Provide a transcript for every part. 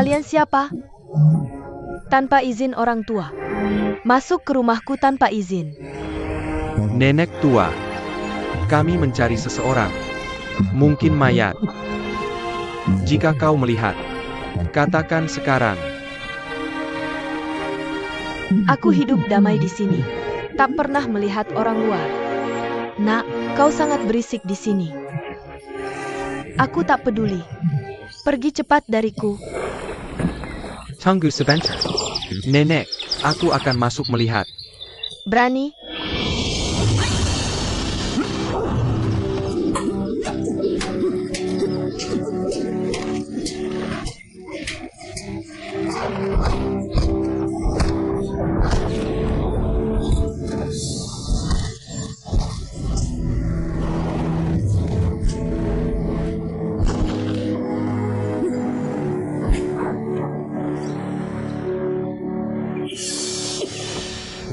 Kalian siapa? Tanpa izin orang tua. Masuk ke rumahku tanpa izin. Nenek tua, kami mencari seseorang. Mungkin mayat. Jika kau melihat, katakan sekarang. Aku hidup damai di sini. Tak pernah melihat orang luar. Nak, kau sangat berisik di sini. Aku tak peduli. Pergi cepat dariku. Tunggu sebentar. Nenek, aku akan masuk melihat. Berani?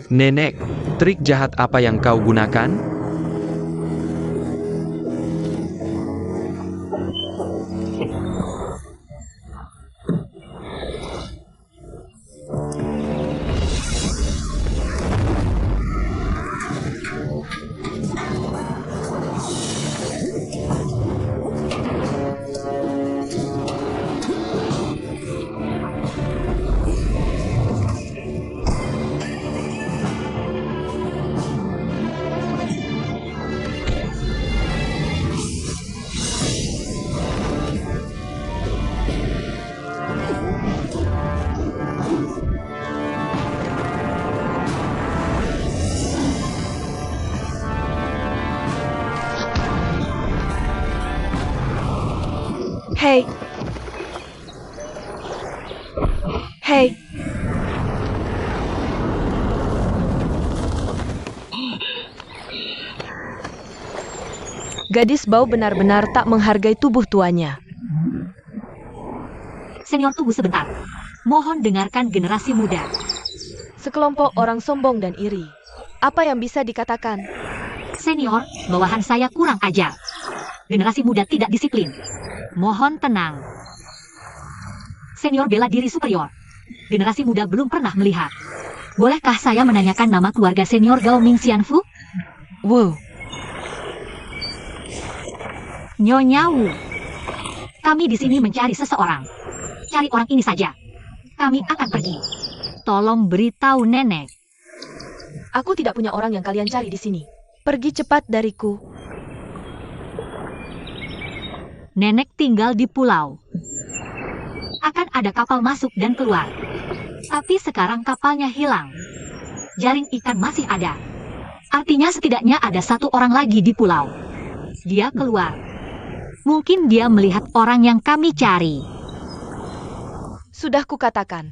Nenek, trik jahat apa yang kau gunakan? Hei. Hei. Gadis bau benar-benar tak menghargai tubuh tuanya. Senior, tunggu sebentar. Mohon dengarkan generasi muda. Sekelompok orang sombong dan iri. Apa yang bisa dikatakan? Senior, bawahan saya kurang ajar. Generasi muda tidak disiplin. Mohon tenang. Senior bela diri superior. Generasi muda belum pernah melihat. Bolehkah saya menanyakan nama keluarga senior Gao Ming Xianfu? Wow. Nyonya Wu. Kami di sini mencari seseorang. Cari orang ini saja. Kami akan pergi. Tolong beritahu nenek. Aku tidak punya orang yang kalian cari di sini. Pergi cepat dariku. Nenek tinggal di pulau. Akan ada kapal masuk dan keluar. Tapi sekarang kapalnya hilang. Jaring ikan masih ada. Artinya setidaknya ada satu orang lagi di pulau. Dia keluar. Mungkin dia melihat orang yang kami cari. Sudah kukatakan.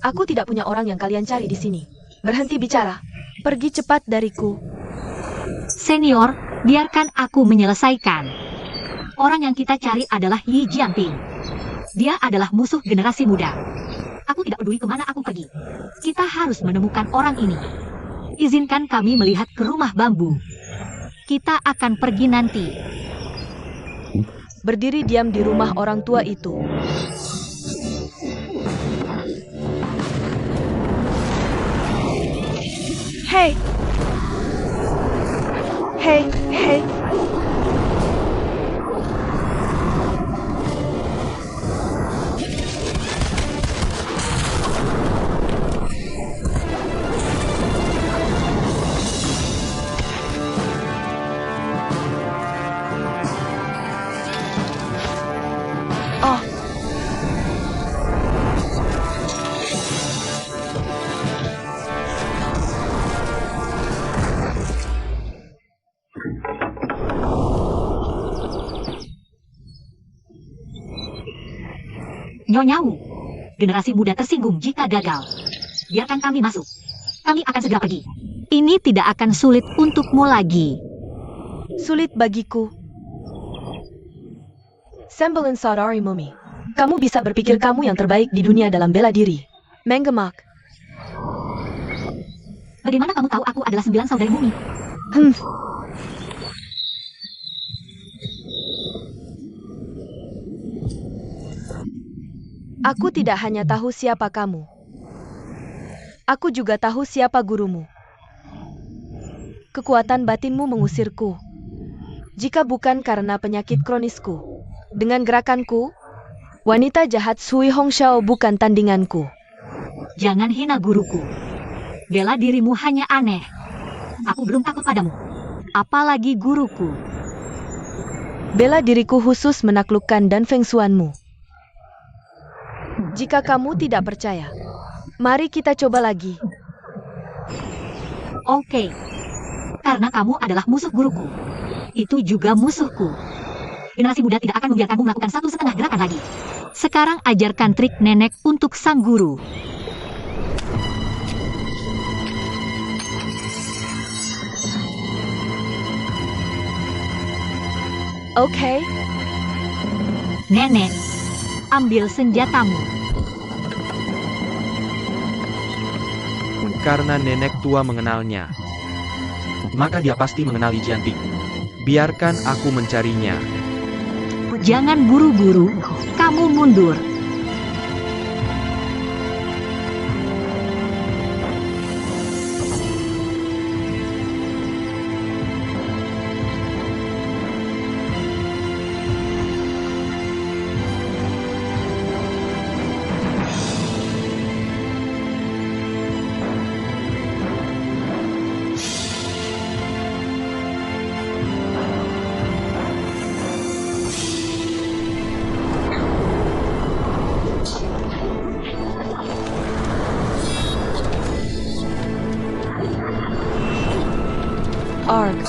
Aku tidak punya orang yang kalian cari di sini. Berhenti bicara. Pergi cepat dariku. Senior, biarkan aku menyelesaikan. Orang yang kita cari adalah Yi Jianping. Dia adalah musuh generasi muda. Aku tidak peduli kemana aku pergi. Kita harus menemukan orang ini. Izinkan kami melihat ke rumah bambu. Kita akan pergi nanti. Berdiri diam di rumah orang tua itu. Hei! Hei, hei! Oh. Nyonya Wu, generasi muda tersinggung jika gagal. Biarkan kami masuk. Kami akan segera pergi. Ini tidak akan sulit untukmu lagi. Sulit bagiku. Sembilan saudari Mumi. Kamu bisa berpikir kamu yang terbaik di dunia dalam bela diri. Menggemak. Bagaimana kamu tahu aku adalah 9 saudari Mumi? Aku tidak hanya tahu siapa kamu. Aku juga tahu siapa gurumu. Kekuatan batinmu mengusirku. Jika bukan karena penyakit kronisku. Dengan gerakanku, wanita jahat Sui Hongxiao bukan tandinganku. Jangan hina guruku. Bela dirimu hanya aneh. Aku belum takut padamu. Apalagi guruku. Bela diriku khusus menaklukkan dan Feng Shuanmu. Jika kamu tidak percaya, mari kita coba lagi. Oke. Karena kamu adalah musuh guruku. Itu juga musuhku. Generasi muda tidak akan membiarkanmu melakukan 1,5 gerakan lagi. Sekarang ajarkan trik nenek untuk sang guru. Oke, Nenek, ambil senjatamu. Karena nenek tua mengenalnya, maka dia pasti mengenal Li Jianping. Biarkan aku mencarinya. Jangan buru-buru, kamu mundur. Arg.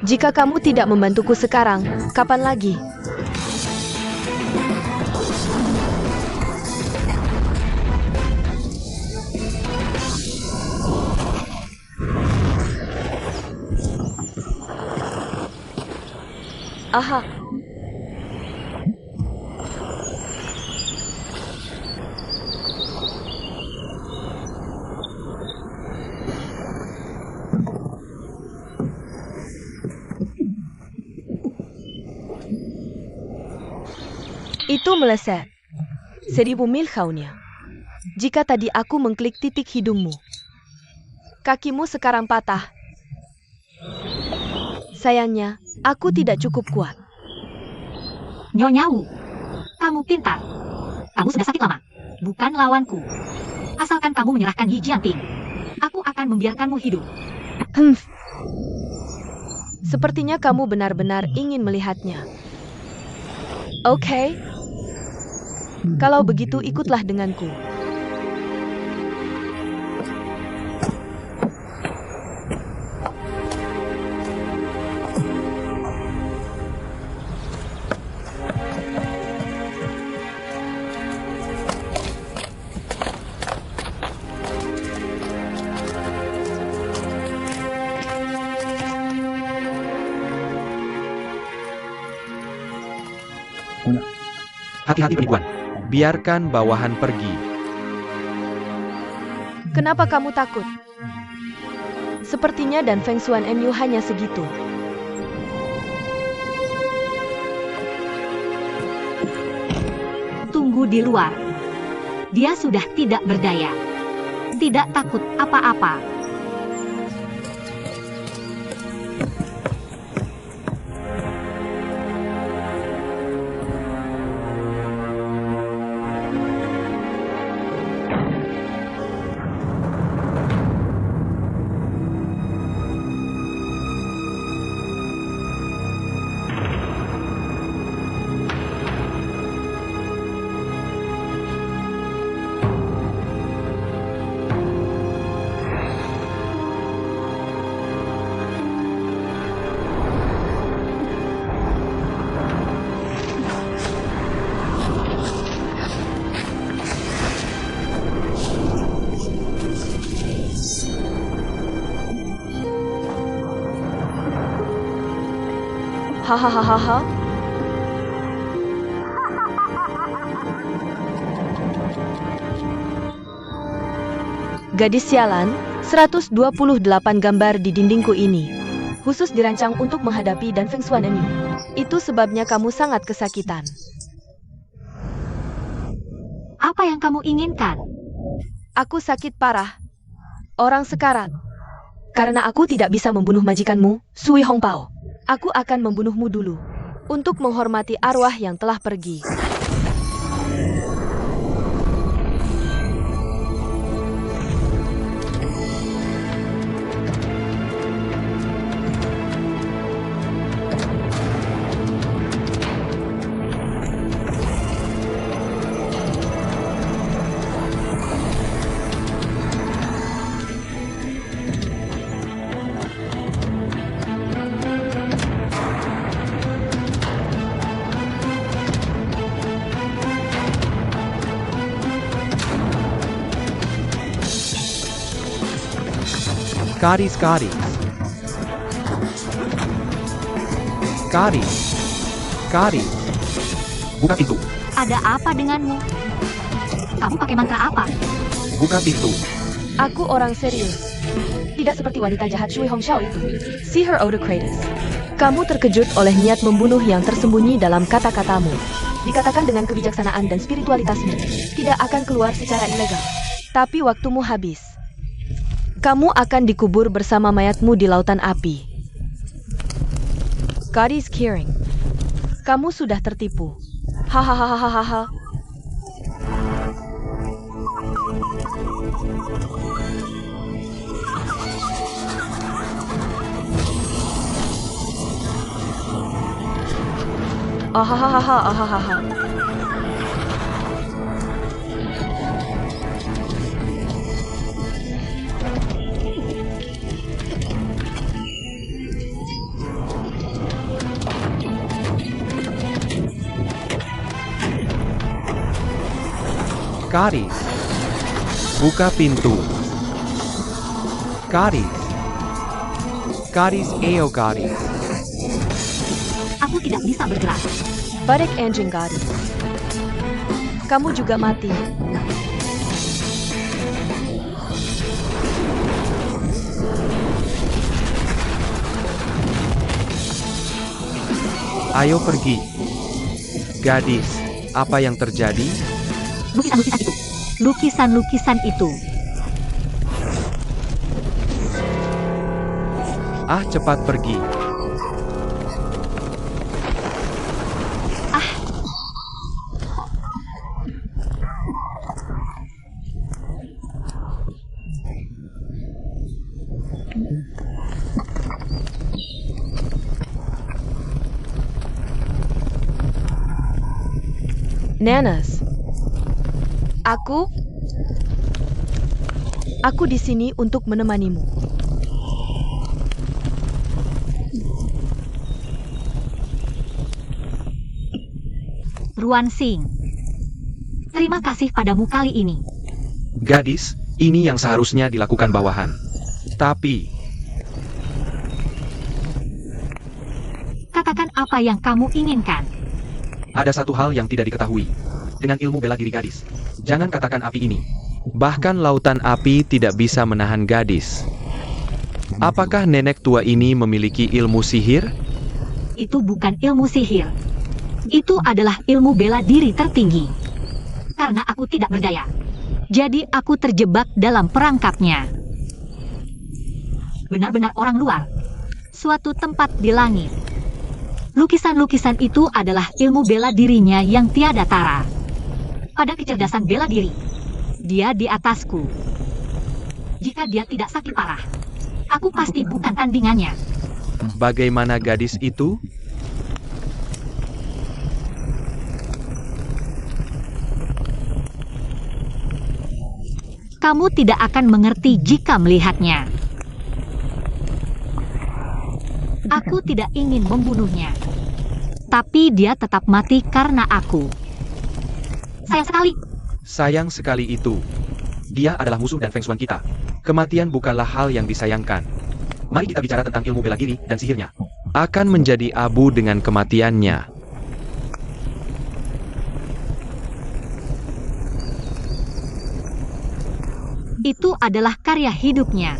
Jika kamu tidak membantuku sekarang, kapan lagi? Aha. Itu meleset. 1000 mil jauhnya. Jika tadi aku mengklik titik hidungmu, kakimu sekarang patah. Sayangnya, aku tidak cukup kuat. Nyonya Wu, kamu pintar. Kamu sudah sakit lama. Bukan lawanku. Asalkan kamu menyerahkan Yi Jianping, aku akan membiarkanmu hidup. Sepertinya kamu benar-benar ingin melihatnya. Oke. Kalau begitu ikutlah denganku. Hati-hati penipuan. Biarkan bawahan pergi. Kenapa kamu takut? Sepertinya dan Feng Shuan MU hanya segitu. Tunggu di luar. Dia sudah tidak berdaya. Tidak takut apa-apa. Hahaha. Gadis sialan, 128 gambar di dindingku ini. Khusus dirancang untuk menghadapi dan Feng Shuan ini. Itu sebabnya kamu sangat kesakitan. Apa yang kamu inginkan? Aku sakit parah. Orang sekarat. Karena aku tidak bisa membunuh majikanmu, Sui Hongpao. Aku akan membunuhmu dulu. Untuk menghormati arwah yang telah pergi. Gadis. Buka pintu. Ada apa denganmu? Kamu pakai mantra apa? Buka pintu. Aku orang serius. Tidak seperti wanita jahat Shui Hongxiao itu. See her Autocrates. Kamu terkejut oleh niat membunuh yang tersembunyi dalam kata-katamu. Dikatakan dengan kebijaksanaan dan spiritualitasmu, tidak akan keluar secara ilegal. Tapi waktumu habis. Kamu akan dikubur bersama mayatmu di lautan api. God is caring. Kamu sudah tertipu. Hahaha. Ahahaha. Gadis, buka pintu. Gadis, ayo gadis. Aku tidak bisa bergerak. Badek anjing gadis. Kamu juga mati. Ayo pergi. Gadis, apa yang terjadi? Lukisan-lukisan itu. Ah, cepat pergi. Nanas. Aku di sini untuk menemanimu. Ruan Xing. Terima kasih padamu kali ini. Gadis, ini yang seharusnya dilakukan bawahan. Tapi, Katakan apa yang kamu inginkan. ada satu hal yang tidak diketahui. Dengan ilmu bela diri gadis, jangan katakan api ini. Bahkan lautan api tidak bisa menahan gadis. Apakah nenek tua ini memiliki ilmu sihir? Itu bukan ilmu sihir. Itu adalah ilmu bela diri tertinggi. Karena aku tidak berdaya. Jadi aku terjebak dalam perangkapnya. Benar-benar orang luar. Suatu tempat di langit. Lukisan-lukisan itu adalah ilmu bela dirinya yang tiada tara. Pada kecerdasan bela diri, dia di atasku. Jika dia tidak sakit parah, aku pasti bukan tandingannya. Bagaimana gadis itu? Kamu tidak akan mengerti jika melihatnya. Aku tidak ingin membunuhnya. Tapi dia tetap mati karena aku. Sayang sekali. Sayang sekali itu. Dia adalah musuh dan Feng Shuan kita. Kematian bukanlah hal yang disayangkan. Mari kita bicara tentang ilmu bela diri dan sihirnya. akan menjadi abu dengan kematiannya. Itu adalah karya hidupnya.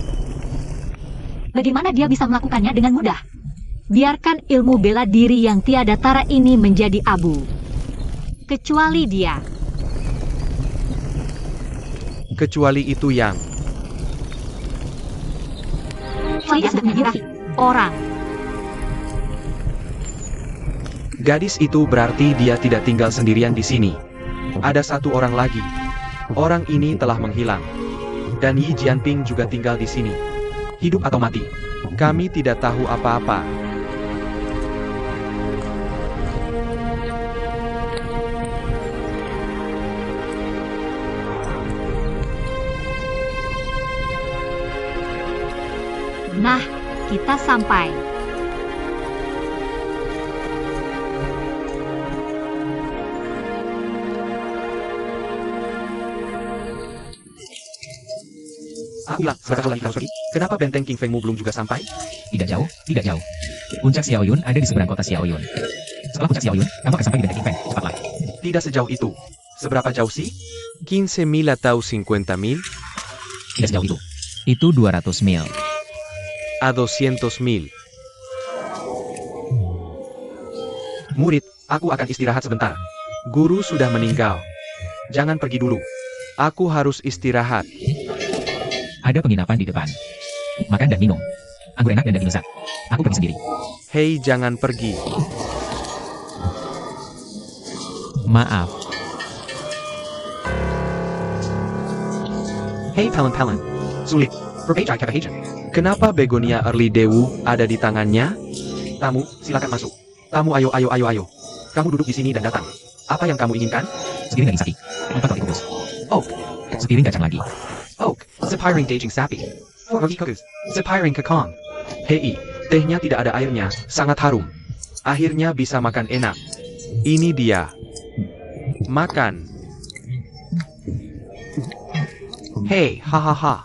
Bagaimana dia bisa melakukannya dengan mudah? Biarkan ilmu bela diri yang tiada tara ini menjadi abu. Kecuali dia. Kecuali itu yang... Kecuali dia sudah menjadi orang. Gadis itu berarti dia tidak tinggal sendirian di sini. Ada satu orang lagi. Orang ini telah menghilang. Dan Yi Jianping juga tinggal di sini. Hidup atau mati? Kami tidak tahu apa-apa. Nah, kita sampai. Aku bilang, sebentar lagi harus pergi. Kenapa benteng King Fengmu belum juga sampai? Tidak jauh, tidak jauh. Puncak Xiaoyun ada di seberang kota Xiaoyun. Setelah puncak Xiaoyun, kamu akan sampai di benteng King Feng. Cepatlah. Tidak sejauh itu. Seberapa jauh sih? 15.000 atau 50.000? Tidak sejauh itu. Itu 200 mil. A 200.000. Murid, aku akan istirahat sebentar. Guru sudah meninggal. Jangan pergi dulu. Aku harus istirahat. Ada penginapan di depan. Makan dan minum. Anggur enak dan daging lezat. Aku pergi sendiri. Hei, jangan pergi. Maaf. Hei, Palan. Sulit. Berbeda kata. Kenapa begonia Early Dewu ada di tangannya? Tamu, silakan masuk. Tamu, ayo. Kamu duduk di sini dan datang. Apa yang kamu inginkan? Sepiring daging sapi. 4 roti kukus. Oh, Sepiring kacang lagi. sepiring daging sapi. 4 roti kukus. Sepiring kekong. Hei, tehnya tidak ada airnya, sangat harum. Akhirnya bisa makan enak. Ini dia. Makan. Hei, hahaha.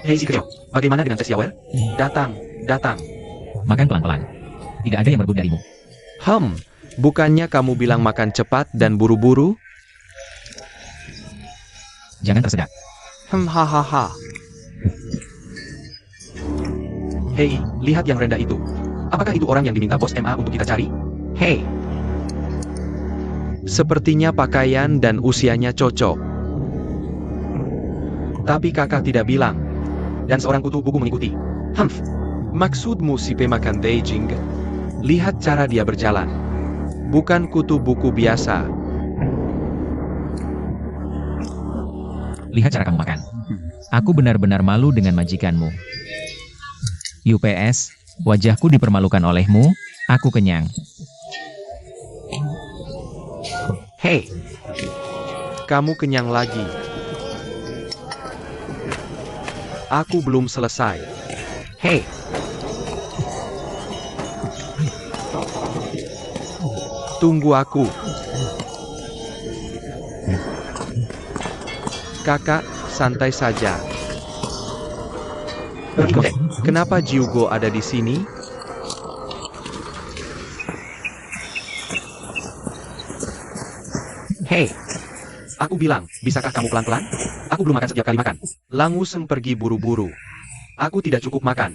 Hei si kecil, bagaimana dengan tes Yawel? Datang. Makan pelan-pelan. Tidak ada yang merebut darimu. Bukannya kamu bilang makan cepat dan buru-buru? Jangan tersedak. Hahaha. Hei, lihat yang rendah itu. Apakah itu orang yang diminta bos MA untuk kita cari? Hei. Sepertinya pakaian dan usianya cocok. Tapi kakak tidak bilang. Dan seorang kutu buku mengikuti. Maksudmu si pemakan daging? Lihat cara dia berjalan. Bukan kutu buku biasa. Lihat cara kamu makan. Aku benar-benar malu dengan majikanmu. UPS, wajahku dipermalukan olehmu, aku kenyang. Hei, kamu kenyang lagi. Aku belum selesai. Hei. Tunggu aku. Kakak, santai saja. Kenapa Jiugo ada di sini? Hei, aku bilang, bisakah kamu pelan-pelan? Aku belum makan setiap kali makan. Langsung pergi buru-buru. Aku tidak cukup makan.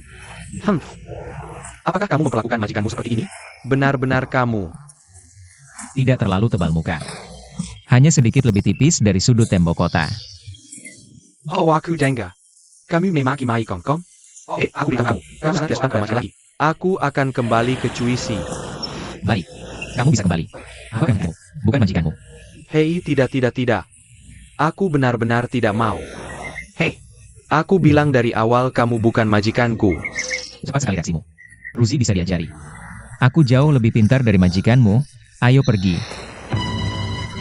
Apakah kamu memperlakukan majikanmu seperti ini? Benar-benar kamu. Tidak terlalu tebal muka. Hanya sedikit lebih tipis dari sudut tembok kota. Oh, aku jengga. Kamu memaki-maki kongkong? Aku beritahu kamu. Kamu sangat tidak suka lagi. Aku akan kembali ke Cuisi. Baik, kamu bisa kembali. Aku akan kamu, bukan majikanmu. Hei, tidak. Aku benar-benar tidak mau. Hei, aku bilang dari awal kamu bukan majikanku. Cepat sekali reaksimu. Ruzi bisa diajari. Aku jauh lebih pintar dari majikanmu. Ayo pergi.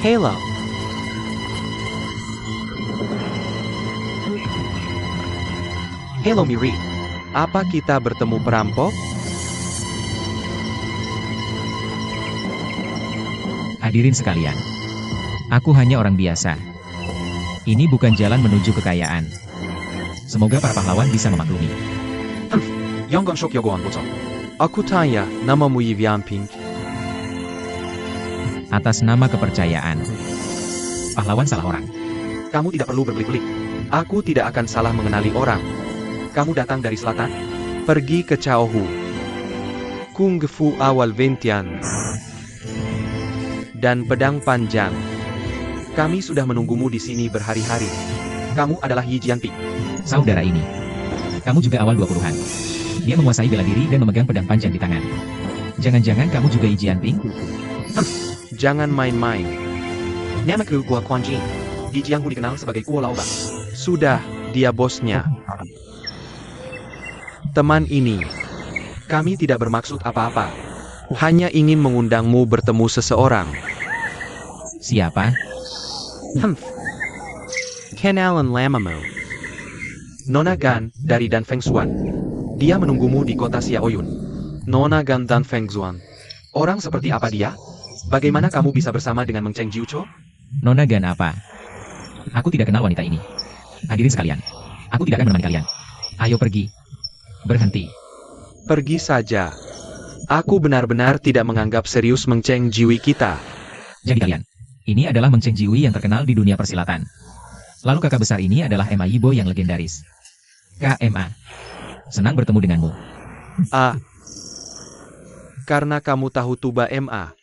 Hello. Hello Miri. Apa kita bertemu perampok? Hadirin sekalian. Aku hanya orang biasa. Ini bukan jalan menuju kekayaan. Semoga para pahlawan bisa memaklumi. Yonggon Shok Yogoan Bocok. Aku tanya, namamu Yi Jianping? Atas nama kepercayaan. Pahlawan salah orang. Kamu tidak perlu berbelit-belit. Aku tidak akan salah mengenali orang. Kamu datang dari selatan? Pergi ke Chaohu. Kung Fu awal Ventian. Dan pedang panjang. Kami sudah menunggumu di sini berhari-hari. Kamu adalah Yi Jianping. Saudara ini. Kamu juga awal 20-an. Dia menguasai bela diri dan memegang pedang panjang di tangan. Jangan-jangan kamu juga Yi Jianping? Jangan main-main. Namaku Guo Quanjing. Yi Jianghu dikenal sebagai Guo Laoba. Sudah, dia bosnya. Teman ini. Kami tidak bermaksud apa-apa. Hanya ingin mengundangmu bertemu seseorang. Siapa? Ken Allen Lamamo. Nona Gan dari Dan Feng Xuan. Dia menunggumu di kota Xiaoyun. Nona Gan Dan Feng Xuan. Orang seperti apa dia? Bagaimana kamu bisa bersama dengan Meng Cheng Jiucho? Nona Gan apa? Aku tidak kenal wanita ini. Hadirin sekalian. Aku tidak akan menemani kalian. Ayo pergi. Berhenti. Pergi saja. Aku benar-benar tidak menganggap serius Meng Cheng Jiwi kita. Jadi kalian. Ini adalah Meng Cheng Jiwi yang terkenal di dunia persilatan. Lalu kakak besar ini adalah Ma Yibo yang legendaris. KMA. Senang bertemu denganmu. Karena kamu tahu tuba MA.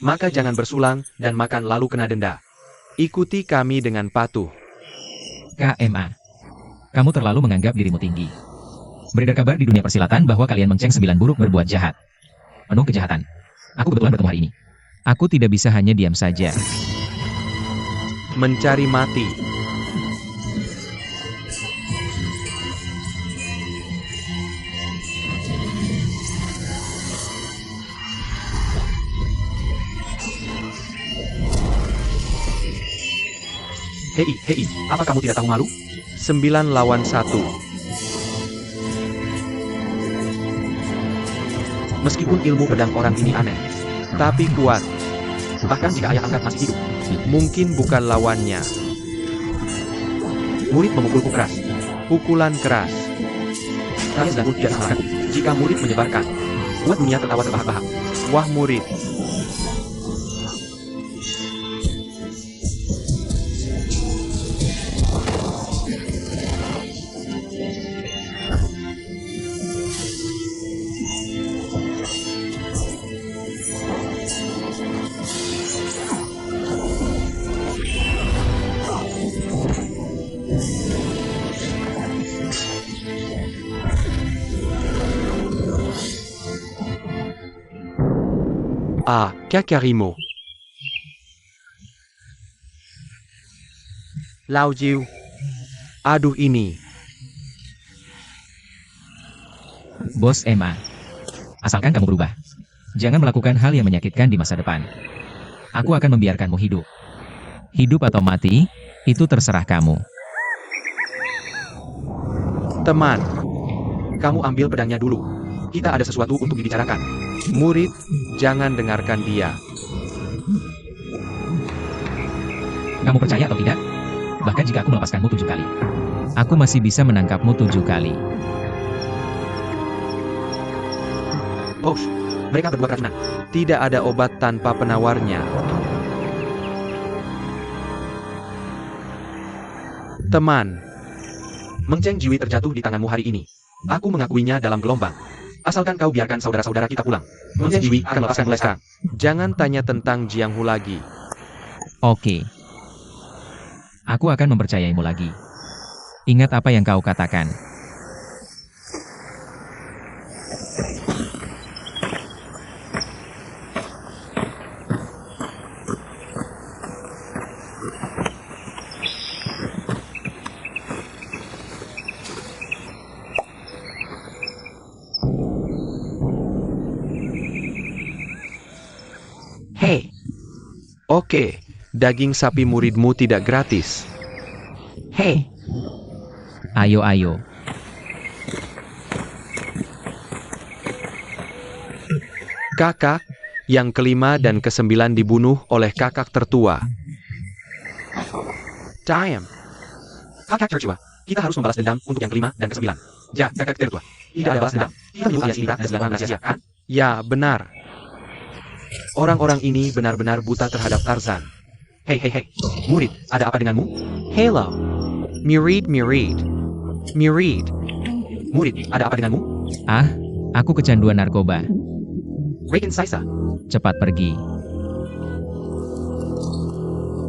Maka jangan bersulang dan makan lalu kena denda. Ikuti kami dengan patuh. KMA. Kamu terlalu menganggap dirimu tinggi. Beredar kabar di dunia persilatan bahwa kalian Meng Cheng 9 buruk berbuat jahat. Penuh kejahatan. Aku kebetulan bertemu hari ini. Aku tidak bisa hanya diam saja. Mencari mati. Hei, apa kamu tidak tahu malu? 9 lawan 1. Meskipun ilmu pedang orang ini aneh, Tapi kuat. bahkan jika ayah angkat masih hidup, Mungkin bukan lawannya. murid memukulku keras. Pukulan keras. Kalian sedang tidak salah. Jika murid menyebarkan, buat dunia tertawa terbahak-bahak. Wah murid. Kakarimo. Lao Jiu. Aduh ini. Bos MA. Asalkan kamu berubah. Jangan melakukan hal yang menyakitkan di masa depan. Aku akan membiarkanmu hidup. Hidup atau mati, itu terserah kamu. Teman. Kamu ambil pedangnya dulu. Kita ada sesuatu untuk dibicarakan. Murid, jangan dengarkan dia. Kamu percaya atau tidak? Bahkan jika aku melepaskanmu 7 kali. Aku masih bisa menangkapmu 7 kali. Bos, mereka berdua keracunan. Tidak ada obat tanpa penawarnya. Teman. Meng Cheng Jiwi terjatuh di tanganmu hari ini. Aku mengakuinya dalam gelombang. Asalkan kau biarkan saudara-saudara kita pulang. Meng Cheng Jiwi akan melepaskan mulai sekarang. Jangan tanya tentang Jianghu lagi. Oke. Aku akan mempercayaimu lagi. Ingat apa yang kau katakan. Hei, Oke, daging sapi muridmu tidak gratis. hei, Ayo. Kakak, yang kelima dan ke-9 dibunuh oleh kakak tertua. Kakak tertua. Kita harus membalas dendam untuk yang kelima dan ke-9. Ja, kakak tertua. Tidak ada balas dendam. Kita menyuruh alias Indra dan segala rahasia, kan? Ya, benar. Orang-orang ini benar-benar buta terhadap Tarzan. Hei, murid, ada apa denganmu? Hello. Murid. Murid. Murid, ada apa denganmu? Ah, aku kecanduan narkoba. Raken Saisa. Cepat pergi.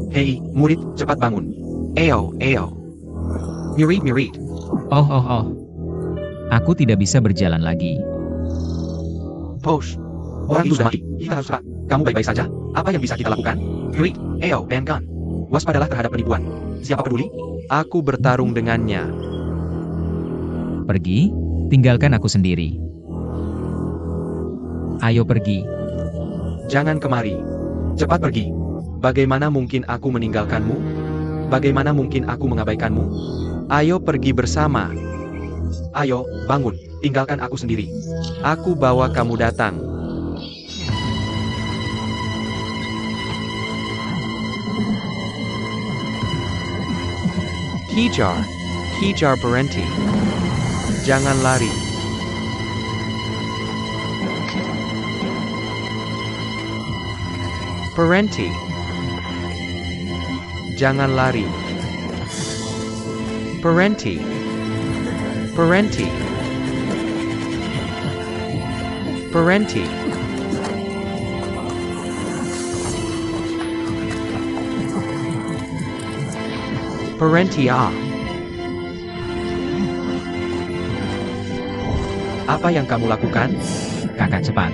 Hei, murid, cepat bangun. Eo. Murid. Oh. Aku tidak bisa berjalan lagi. Posh. Orang itu sudah mati. Kita harus cepat. Kamu baik-baik saja? Apa yang bisa kita lakukan? Murid, Ben Gun. Waspadalah terhadap penipuan. Siapa peduli? Aku bertarung dengannya. Pergi, tinggalkan aku sendiri. Ayo pergi. Jangan kemari. Cepat pergi. Bagaimana mungkin aku meninggalkanmu? Bagaimana mungkin aku mengabaikanmu? Ayo pergi bersama. Ayo, bangun. Tinggalkan aku sendiri. Aku bawa kamu datang. Kejar berhenti. Jangan lari. Berhenti. Jangan lari. Berhenti. Berhenti. Berhenti. Berhenti. Apa yang kamu lakukan? Kakak cepat.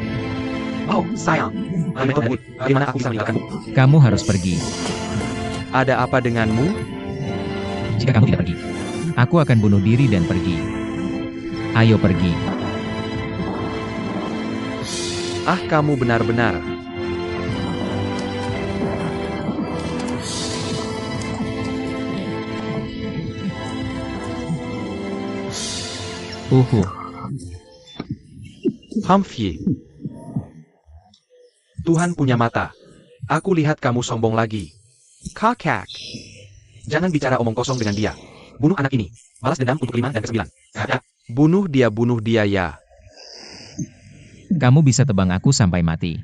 Oh, sayang. Bagaimana aku bisa meninggalkanmu? Kamu harus pergi. Ada apa denganmu? Jika kamu tidak pergi, aku akan bunuh diri dan pergi. Ayo pergi. Ah, kamu benar-benar. Humphrey. Tuhan punya mata. Aku lihat kamu sombong lagi. Kakak. Jangan bicara omong kosong dengan dia. Bunuh anak ini. Balas dendam untuk 5 dan ke-9. Ada. Bunuh dia ya. Kamu bisa tebang aku sampai mati.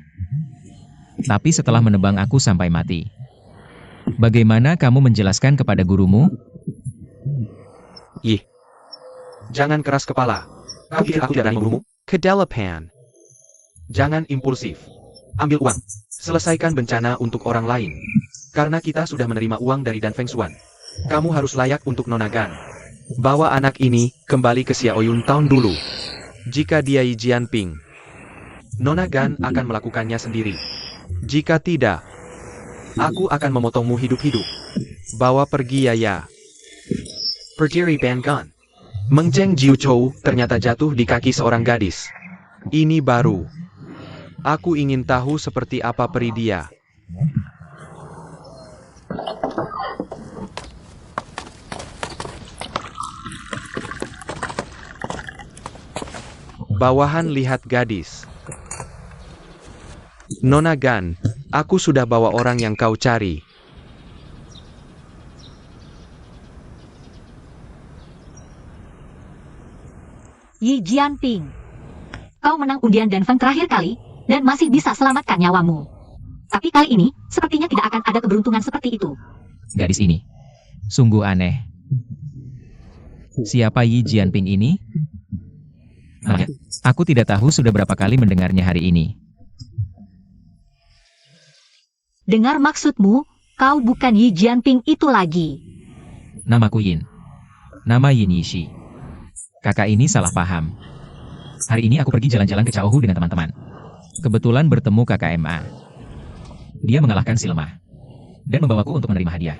Tapi setelah menebang aku sampai mati, bagaimana kamu menjelaskan kepada gurumu? Jangan keras kepala. Kau pikir aku tidak berani membunuhmu? Kedalapan. Jangan impulsif. Ambil uang. Selesaikan bencana untuk orang lain. Karena kita sudah menerima uang dari Dan Feng Xuan. Kamu harus layak untuk Nona Gan. Bawa anak ini kembali ke Xiaoyun Town dulu. Jika dia Yi Jianping, Nona Gan akan melakukannya sendiri. jika tidak, Aku akan memotongmu hidup-hidup. bawa pergi ya. Berdiri Ben Gun. Meng Zheng Jiu Chou ternyata jatuh di kaki seorang gadis. Ini baru. Aku ingin tahu seperti apa peri dia. Bawahan lihat gadis. Nona Gan, aku sudah bawa orang yang kau cari. Yi Jianping, kau menang undian Dan Feng terakhir kali, dan masih bisa selamatkan nyawamu. Tapi kali ini, sepertinya tidak akan ada keberuntungan seperti itu. Gadis ini sungguh aneh. Siapa Yi Jianping ini? Aku tidak tahu sudah berapa kali mendengarnya hari ini. Dengar maksudmu, kau bukan Yi Jianping itu lagi. Namaku Yin. Nama Yin Yishi. Kakak ini salah paham. Hari ini aku pergi jalan-jalan ke Chaohu dengan teman-teman. Kebetulan bertemu kakak MA. Dia mengalahkan si lemah dan membawaku untuk menerima hadiah.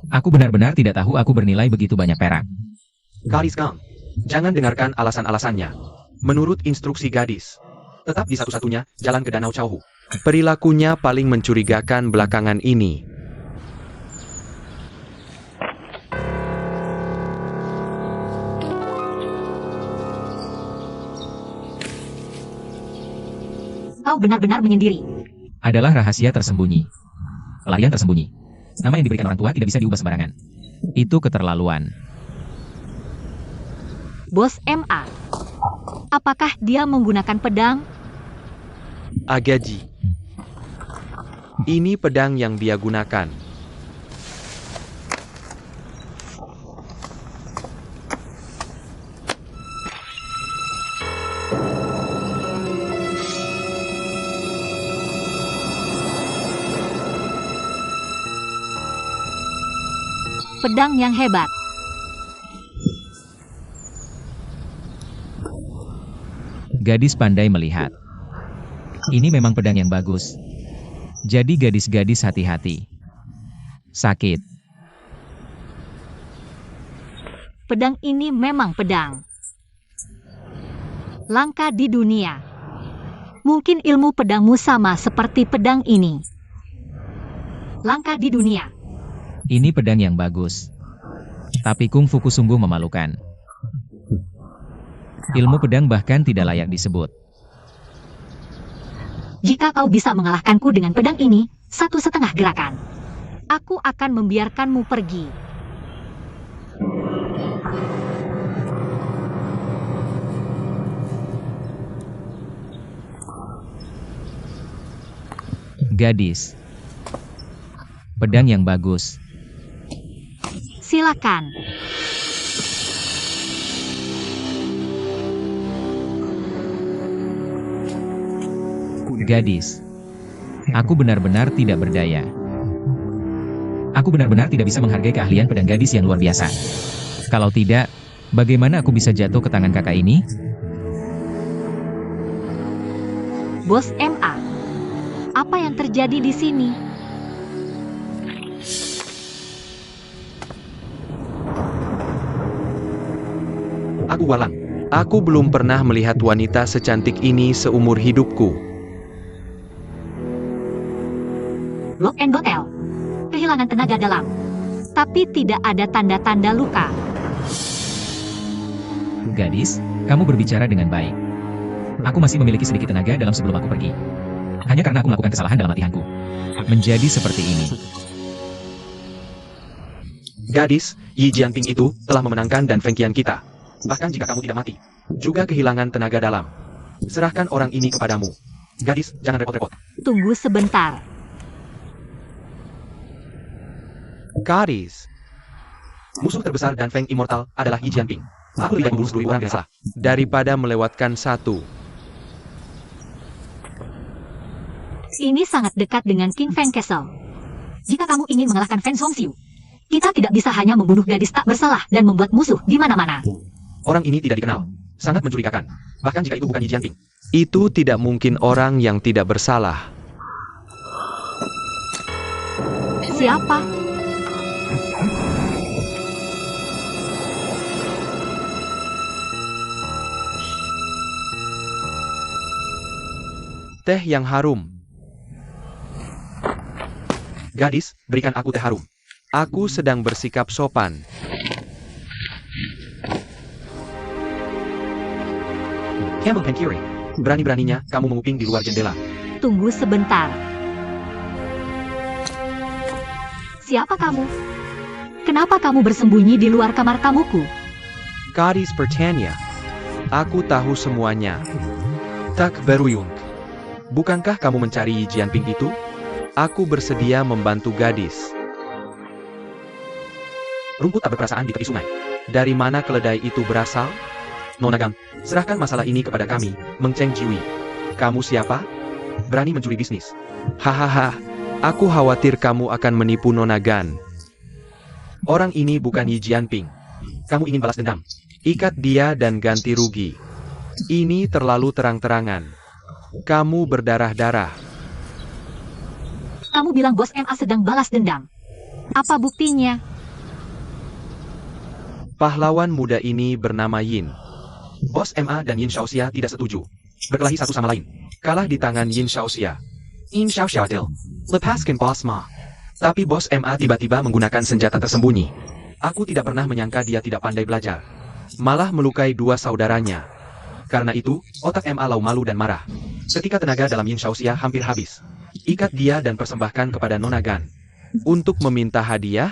Aku benar-benar tidak tahu aku bernilai begitu banyak perak. Karis Kang, jangan dengarkan alasan-alasannya. Menurut instruksi gadis, tetap di satu-satunya jalan ke Danau Chaohu. Perilakunya paling mencurigakan belakangan ini. Kau benar-benar menyendiri. Adalah rahasia tersembunyi. Pelarian tersembunyi. Nama yang diberikan orang tua tidak bisa diubah sembarangan. Itu keterlaluan. Bos MA. Apakah dia menggunakan pedang? Agaji. Ini pedang yang dia gunakan. Pedang yang hebat. Gadis pandai melihat. Ini memang pedang yang bagus. Jadi gadis-gadis hati-hati. Sakit. Pedang ini memang pedang langka di dunia. Mungkin ilmu pedangmu sama seperti pedang ini. Langka di dunia. Ini pedang yang bagus. Tapi kungfuku sungguh memalukan. Ilmu pedang bahkan tidak layak disebut. Jika kau bisa mengalahkanku dengan pedang ini, 1,5 gerakan, aku akan membiarkanmu pergi. Gadis. Pedang yang bagus. Silakan. Gadis. Aku benar-benar tidak berdaya. Aku benar-benar tidak bisa menghargai keahlian pedang gadis yang luar biasa. Kalau tidak, bagaimana aku bisa jatuh ke tangan kakak ini? Bos MA, apa yang terjadi di sini? Aku Walang. Aku belum pernah melihat wanita secantik ini seumur hidupku. Lock and Gotel. Kehilangan tenaga dalam. Tapi tidak ada tanda-tanda luka. Gadis, kamu berbicara dengan baik. Aku masih memiliki sedikit tenaga dalam sebelum aku pergi. Hanya karena aku melakukan kesalahan dalam latihanku. Menjadi seperti ini. Gadis, Yi Jianping itu telah memenangkan dan Fengqian kita. Bahkan jika kamu tidak mati, juga kehilangan tenaga dalam. Serahkan orang ini kepadamu. Gadis, jangan repot-repot. Tunggu sebentar. Gadis. Musuh terbesar dan Feng Immortal adalah Yi Jianping. Aku lebih baik membunuh 10.000 orang dengan salah. Daripada melewatkan satu. Ini sangat dekat dengan King Feng Castle. Jika kamu ingin mengalahkan Feng Zhongxiu, kita tidak bisa hanya membunuh gadis tak bersalah dan membuat musuh di mana-mana. Orang ini tidak dikenal. Sangat mencurigakan. Bahkan jika itu bukan Yi Jianping. Itu tidak mungkin orang yang tidak bersalah. Siapa? Teh yang harum. Gadis, berikan aku teh harum. Aku sedang bersikap sopan. Campbell Penkiri. Berani-beraninya kamu menguping di luar jendela. Tunggu sebentar. Siapa kamu? Kenapa kamu bersembunyi di luar kamar tamuku? Gadis bertanya. Aku tahu semuanya. Tak beruyung. Bukankah kamu mencari Yi Jianping itu? Aku bersedia membantu gadis. Rumput tak berperasaan di tepi sungai. Dari mana keledai itu berasal? Nona Gang, serahkan masalah ini kepada kami, Meng Cheng Jiwi. Kamu siapa? Berani mencuri bisnis. Hahaha, aku khawatir kamu akan menipu Nona Gan. Orang ini bukan Yi Jianping. Kamu ingin balas dendam. Ikat dia dan ganti rugi. Ini terlalu terang-terangan. Kamu berdarah-darah. Kamu bilang bos MA sedang balas dendam. Apa buktinya? Pahlawan muda ini bernama Yin. Bos MA dan Yin Shaoxia tidak setuju. Berkelahi satu sama lain. Kalah di tangan Yin Shaoxia. Yin Shaoxia lepaskan Bos Ma. Tapi Bos MA tiba-tiba menggunakan senjata tersembunyi. Aku tidak pernah menyangka dia tidak pandai belajar. Malah melukai dua saudaranya. Karena itu, otak MA lau malu dan marah. Ketika tenaga dalam Yin Shaoxia hampir habis. Ikat dia dan persembahkan kepada Nona Gan. Untuk meminta hadiah?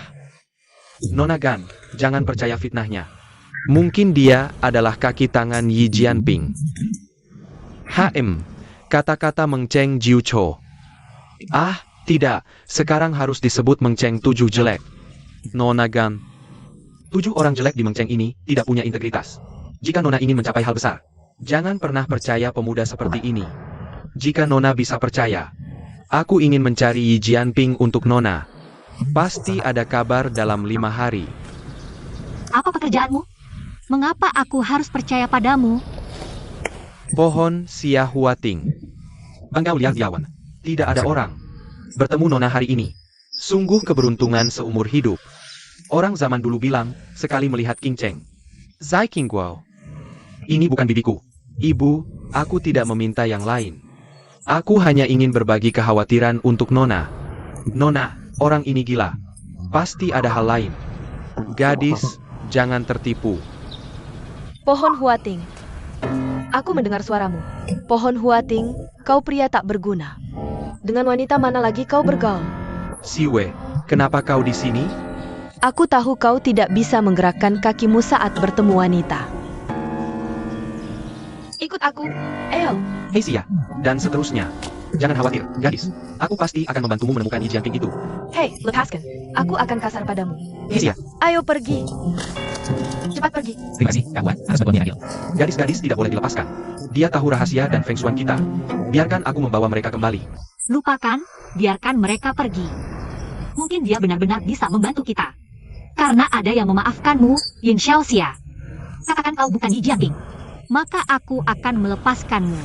Nona Gan, jangan percaya fitnahnya. Mungkin dia adalah kaki tangan Yi Jianping. Kata-kata Meng Cheng Jiu Cho. Ah, tidak, sekarang harus disebut Meng Cheng 7 jelek. Nona Gan. 7 orang jelek di Meng Cheng ini tidak punya integritas. Jika Nona ingin mencapai hal besar, Jangan pernah percaya pemuda seperti ini. Jika Nona bisa percaya, aku ingin mencari Yi Jianping untuk Nona. Pasti ada kabar dalam 5 hari. Apa pekerjaanmu? Mengapa aku harus percaya padamu? Pohon Sia Huating. Bangau Liang Diawan. Tidak ada orang. Bertemu Nona hari ini. Sungguh keberuntungan seumur hidup. Orang zaman dulu bilang, sekali melihat King Cheng. Zai King Guo. Ini bukan bibiku. Ibu, aku tidak meminta yang lain. Aku hanya ingin berbagi kekhawatiran untuk Nona. Nona, orang ini gila. Pasti ada hal lain. Gadis, jangan tertipu. Pohon Huating. Aku mendengar suaramu. Pohon Huating, kau pria tak berguna. Dengan wanita mana lagi kau bergaul? Siwe, kenapa kau di sini? Aku tahu kau tidak bisa menggerakkan kakimu saat bertemu wanita. Ikut aku, ayo. Hei Sia, dan seterusnya. Jangan khawatir, gadis. Aku pasti akan membantumu menemukan Yi Jianping itu. Hei, lepaskan. Aku akan kasar padamu. Hei Sia, Ayo pergi. Cepat pergi. Terima kasih, Kak Wan, atas bantuannya adil. gadis-gadis tidak boleh dilepaskan. Dia tahu rahasia dan feng shuan kita. Biarkan aku membawa mereka kembali. Lupakan, biarkan mereka pergi. Mungkin dia benar-benar bisa membantu kita. Karena ada yang memaafkanmu, Yin Xiaoxia. Katakan kau bukan Yi Jianping. Maka aku akan melepaskanmu.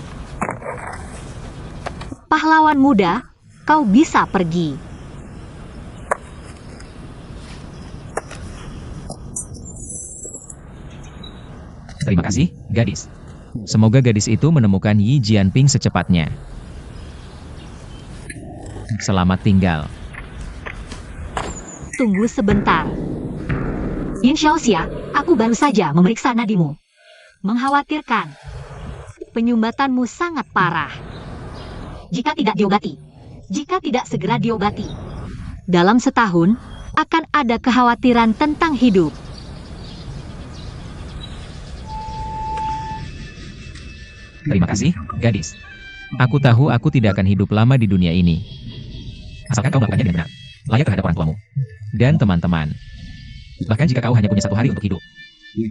Pahlawan muda, kau bisa pergi. Terima kasih, gadis. Semoga gadis itu menemukan Yi Jianping secepatnya. Selamat tinggal. Tunggu sebentar. Yin Xiaoxia, aku baru saja memeriksa nadimu. Mengkhawatirkan. Penyumbatanmu sangat parah. Jika tidak segera diobati, dalam setahun akan ada kekhawatiran tentang hidup. Terima kasih, gadis. Aku tahu aku tidak akan hidup lama di dunia ini. Asalkan kau melakukannya dengan benar, layak terhadap orang tuamu dan teman-teman. Bahkan jika kau hanya punya 1 hari untuk hidup,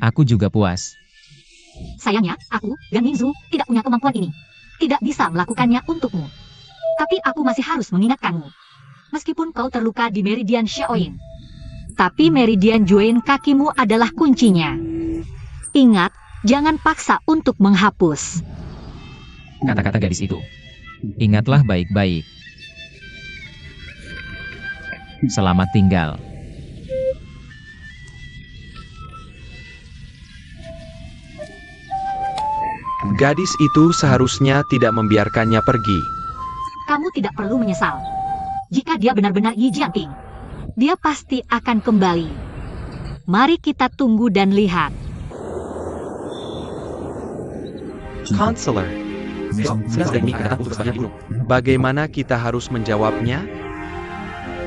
aku juga puas. Sayangnya, aku, Gan Mingzu, tidak punya kemampuan ini. Tidak bisa melakukannya untukmu. Tapi aku masih harus mengingatkanmu. Meskipun kau terluka di Meridian Xiaoyin, tapi Meridian Juein kakimu adalah kuncinya. Ingat, jangan paksa untuk menghapus. Kata-kata gadis itu. Ingatlah baik-baik. Selamat tinggal. Gadis itu seharusnya tidak membiarkannya pergi. Kamu tidak perlu menyesal. Jika dia benar-benar Yi Jianping, dia pasti akan kembali. Mari kita tunggu dan lihat. Counselor, Besok, sedang akan datang untuk bersebanyak di gunung. bagaimana kita harus menjawabnya?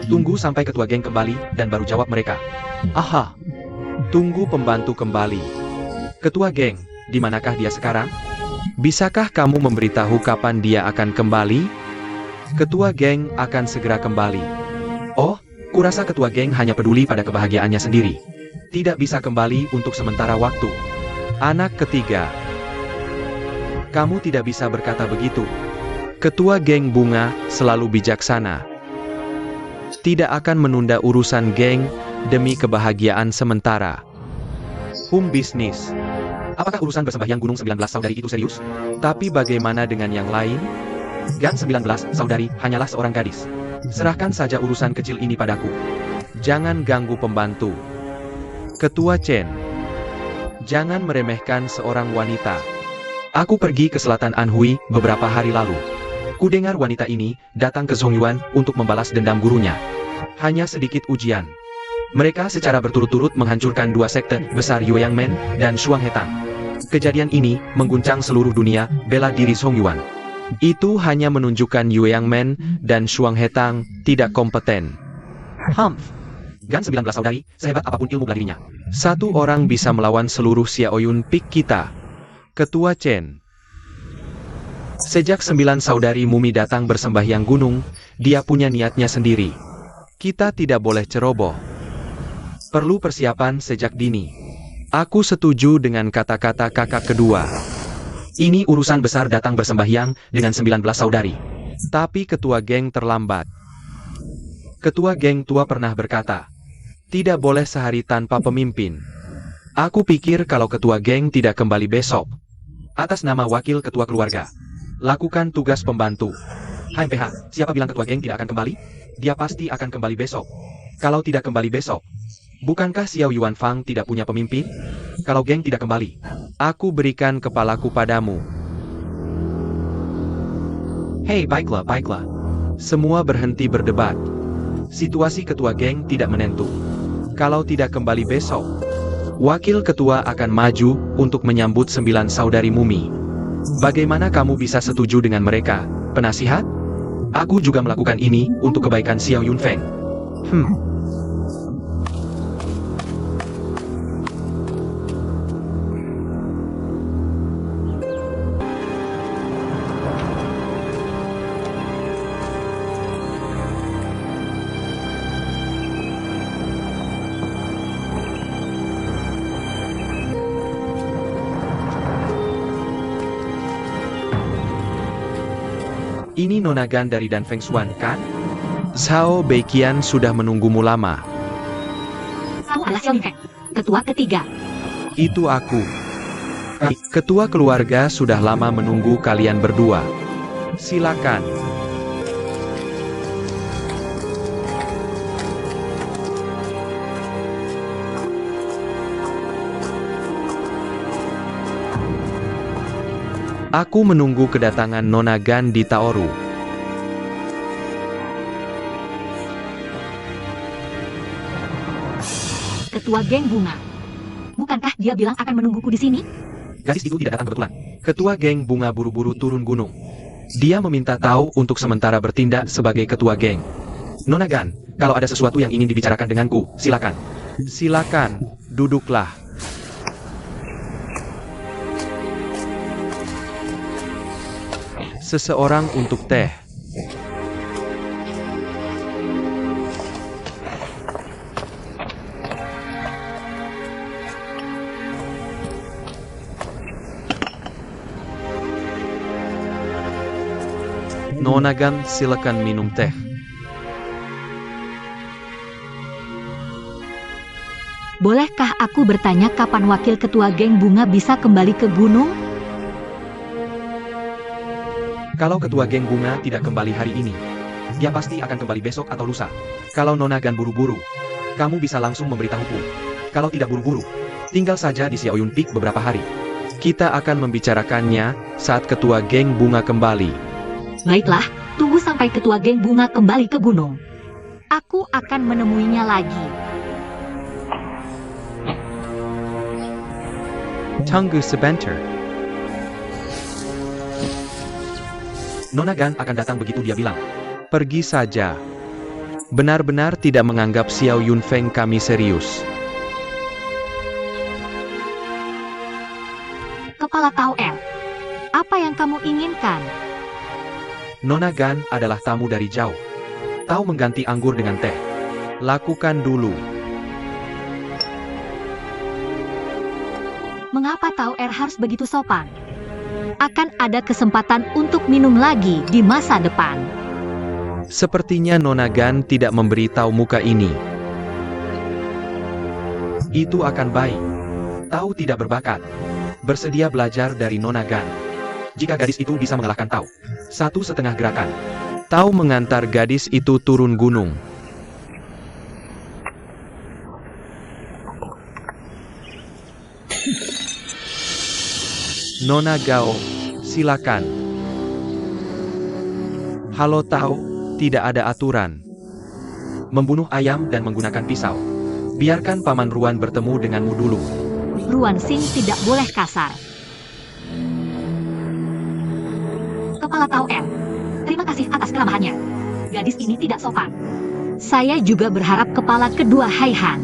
Tunggu sampai ketua geng kembali dan baru jawab mereka. Aha, tunggu pembantu kembali. Ketua geng, di manakah dia sekarang? Bisakah kamu memberitahu kapan dia akan kembali? Ketua geng akan segera kembali. Oh, kurasa ketua geng hanya peduli pada kebahagiaannya sendiri. Tidak bisa kembali untuk sementara waktu. Anak ketiga. Kamu tidak bisa berkata begitu. Ketua geng bunga selalu bijaksana. Tidak akan menunda urusan geng demi kebahagiaan sementara. Bisnis. Apakah urusan bersembahyang Gunung 19 Saudari itu serius? Tapi bagaimana dengan yang lain? Gan 19 Saudari hanyalah seorang gadis. Serahkan saja urusan kecil ini padaku. Jangan ganggu pembantu. Ketua Chen. Jangan meremehkan seorang wanita. Aku pergi ke selatan Anhui beberapa hari lalu. Kudengar wanita ini datang ke Zongyuan untuk membalas dendam gurunya. Hanya sedikit ujian. Mereka secara berturut-turut menghancurkan 2 sekte besar Yueyangmen dan Shuang Hetang. Kejadian ini mengguncang seluruh dunia bela diri Zongyuan. Itu hanya menunjukkan Yueyangmen dan Shuang Hetang tidak kompeten. Gan 19 Saudari, sehebat apapun ilmu bela dirinya, Satu orang bisa melawan seluruh Xiaoyun Peak kita. Ketua Chen. Sejak 9 saudari mumi datang bersembahyang gunung, dia punya niatnya sendiri. Kita tidak boleh ceroboh. Perlu persiapan sejak dini. Aku setuju dengan kata-kata kakak kedua. Ini urusan besar datang bersembahyang dengan 19 saudari. Tapi ketua geng terlambat. Ketua geng tua pernah berkata, tidak boleh sehari tanpa pemimpin. Aku pikir kalau ketua geng tidak kembali besok, atas nama wakil ketua keluarga, lakukan tugas pembantu. Hai PH, siapa bilang ketua geng tidak akan kembali? Dia pasti akan kembali besok. Kalau tidak kembali besok, bukankah Xiao Yuan Fang tidak punya pemimpin? Kalau geng tidak kembali, aku berikan kepalaku padamu. Hei, baiklah, baiklah. Semua berhenti berdebat. Situasi ketua geng tidak menentu. Kalau tidak kembali besok, wakil ketua akan maju untuk menyambut 9 saudari mumi. Bagaimana kamu bisa setuju dengan mereka, penasihat? Aku juga melakukan ini untuk kebaikan Xiao Yunfeng. Ini Nona Gan dari Dan Feng Xuan, kan? Zhao Beiqian sudah menunggumu lama. Kamu adalah Xiao Yunfeng, ketua ketiga. Itu aku. Ketua keluarga sudah lama menunggu kalian berdua. Silakan. Aku menunggu kedatangan Nona Gan di Taoru. Ketua geng bunga. Bukankah dia bilang akan menungguku di sini? Gadis itu tidak datang kebetulan. Ketua geng bunga buru-buru turun gunung. Dia meminta Tao untuk sementara bertindak sebagai ketua geng. Nona Gan, kalau ada sesuatu yang ingin dibicarakan denganku, silakan. Silakan, duduklah. Seseorang untuk teh. Nona Gan, silakan minum teh. Bolehkah aku bertanya kapan wakil ketua geng bunga bisa kembali ke gunung? Kalau ketua geng bunga tidak kembali hari ini, dia pasti akan kembali besok atau lusa. Kalau Nona Gan buru-buru, kamu bisa langsung memberitahuku. Kalau tidak buru-buru, tinggal saja di Xiaoyun Peak beberapa hari. Kita akan membicarakannya saat ketua geng bunga kembali. Baiklah, tunggu sampai ketua geng bunga kembali ke gunung. Aku akan menemuinya lagi. Tunggu sebentar. Nona Gan akan datang begitu dia bilang. Pergi saja. Benar-benar tidak menganggap Xiao Yunfeng kami serius. Kepala Tao Er, apa yang kamu inginkan? Nona Gan adalah tamu dari jauh. Tao mengganti anggur dengan teh. Lakukan dulu. Mengapa Tao Er harus begitu sopan? Akan ada kesempatan untuk minum lagi di masa depan. Sepertinya Nona Gan tidak memberitahu muka ini. Itu akan baik. Tao tidak berbakat. Bersedia belajar dari Nona Gan. Jika gadis itu bisa mengalahkan Tao, 1,5 gerakan. Tao mengantar gadis itu turun gunung. Nona Gao, silakan. Halo Tao, tidak ada aturan. Membunuh ayam dan menggunakan pisau. Biarkan Paman Ruan bertemu denganmu dulu. Ruan Xing tidak boleh kasar. Kepala Tao Er, terima kasih atas keramahannya. Gadis ini tidak sopan. Saya juga berharap kepala kedua Hai Han.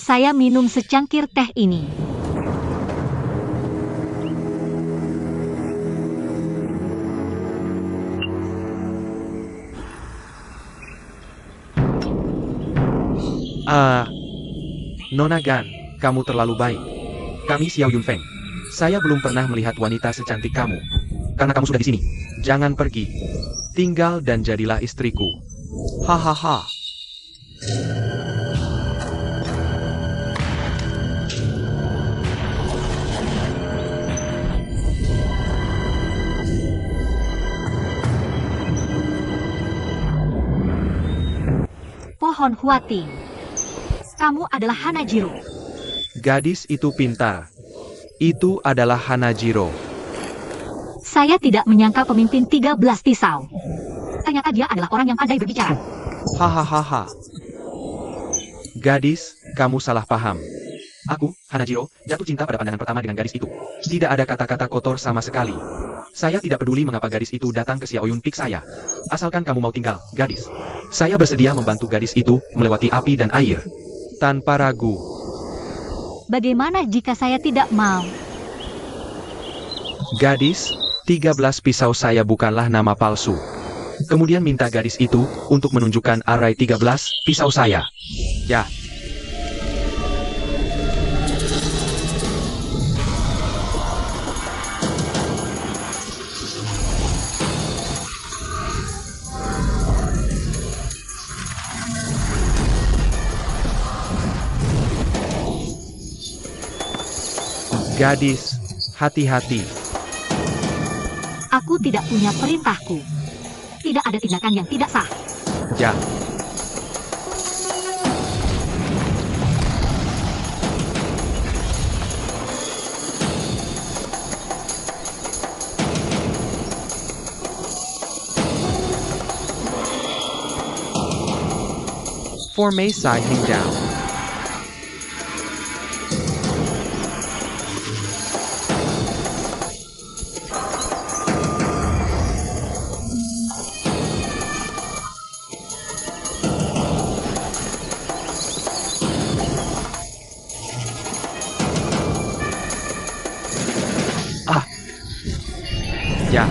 saya minum secangkir teh ini. Nona Gan, kamu terlalu baik. Kami Xiao Yunfeng. Saya belum pernah melihat wanita secantik kamu. Karena kamu sudah di sini, jangan pergi. Tinggal dan jadilah istriku. Hahaha. Pohon Huating. Kamu adalah Hanajiro. Gadis itu pintar. Itu adalah Hanajiro. Saya tidak menyangka pemimpin 13 pisau. Ternyata dia adalah orang yang pandai berbicara. Hahaha. Gadis, kamu salah paham. Aku, Hanajiro, jatuh cinta pada pandangan pertama dengan gadis itu. Tidak ada kata-kata kotor sama sekali. Saya tidak peduli mengapa gadis itu datang ke Xiao Yun Peak saya. Asalkan kamu mau tinggal, gadis. Saya bersedia membantu gadis itu melewati api dan air. Tanpa ragu. Bagaimana jika saya tidak mau? Gadis, 13 pisau saya bukanlah nama palsu. Kemudian minta gadis itu untuk menunjukkan arai 13 pisau saya. Ya. Gadis, hati-hati. Aku tidak punya perintahku. Tidak ada tindakan yang tidak sah. Ya. Formasi hang down. Ya.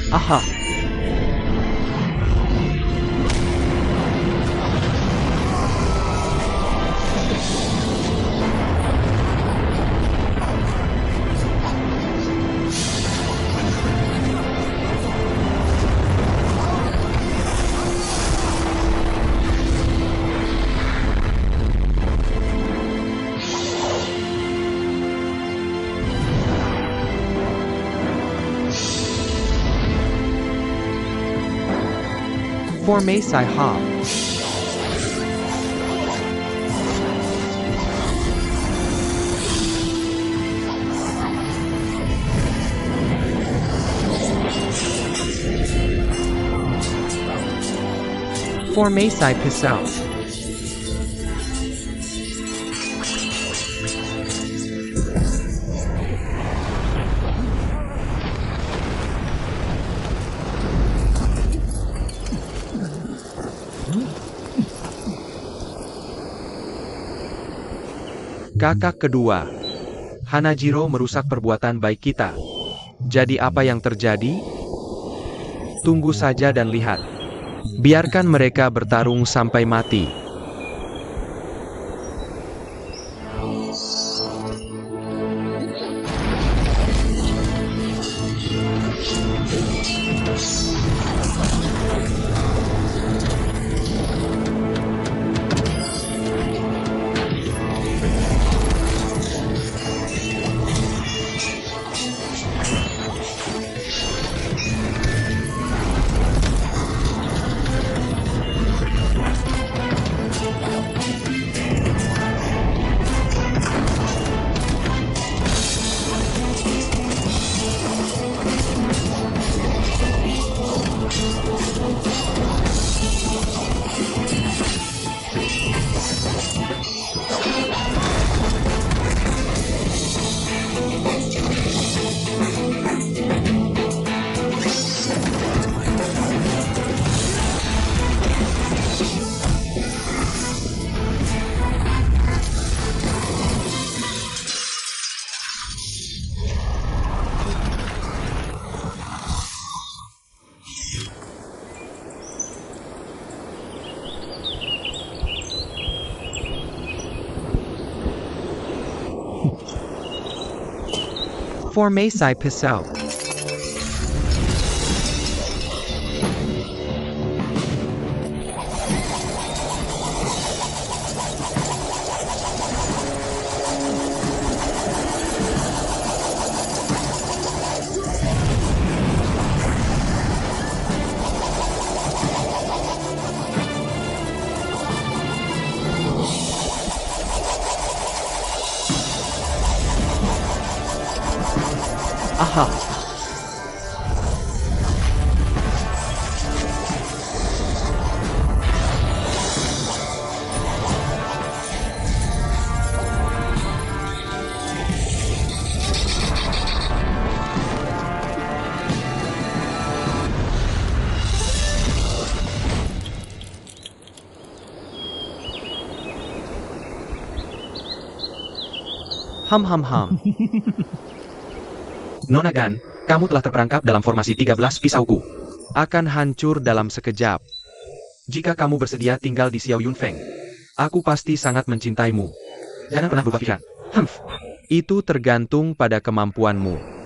Aha. Formasi ha. Formasi pisau. Kakak kedua. Hanajiro merusak perbuatan baik kita. Jadi apa yang terjadi? Tunggu saja dan lihat. Biarkan mereka bertarung sampai mati. Formasi pisau. Aha. Ham. Nona Gan, kamu telah terperangkap dalam formasi 13 pisauku. Akan hancur dalam sekejap. Jika kamu bersedia tinggal di Xiao Yunfeng, aku pasti sangat mencintaimu. Jangan pernah berubah pikiran. Itu tergantung pada kemampuanmu.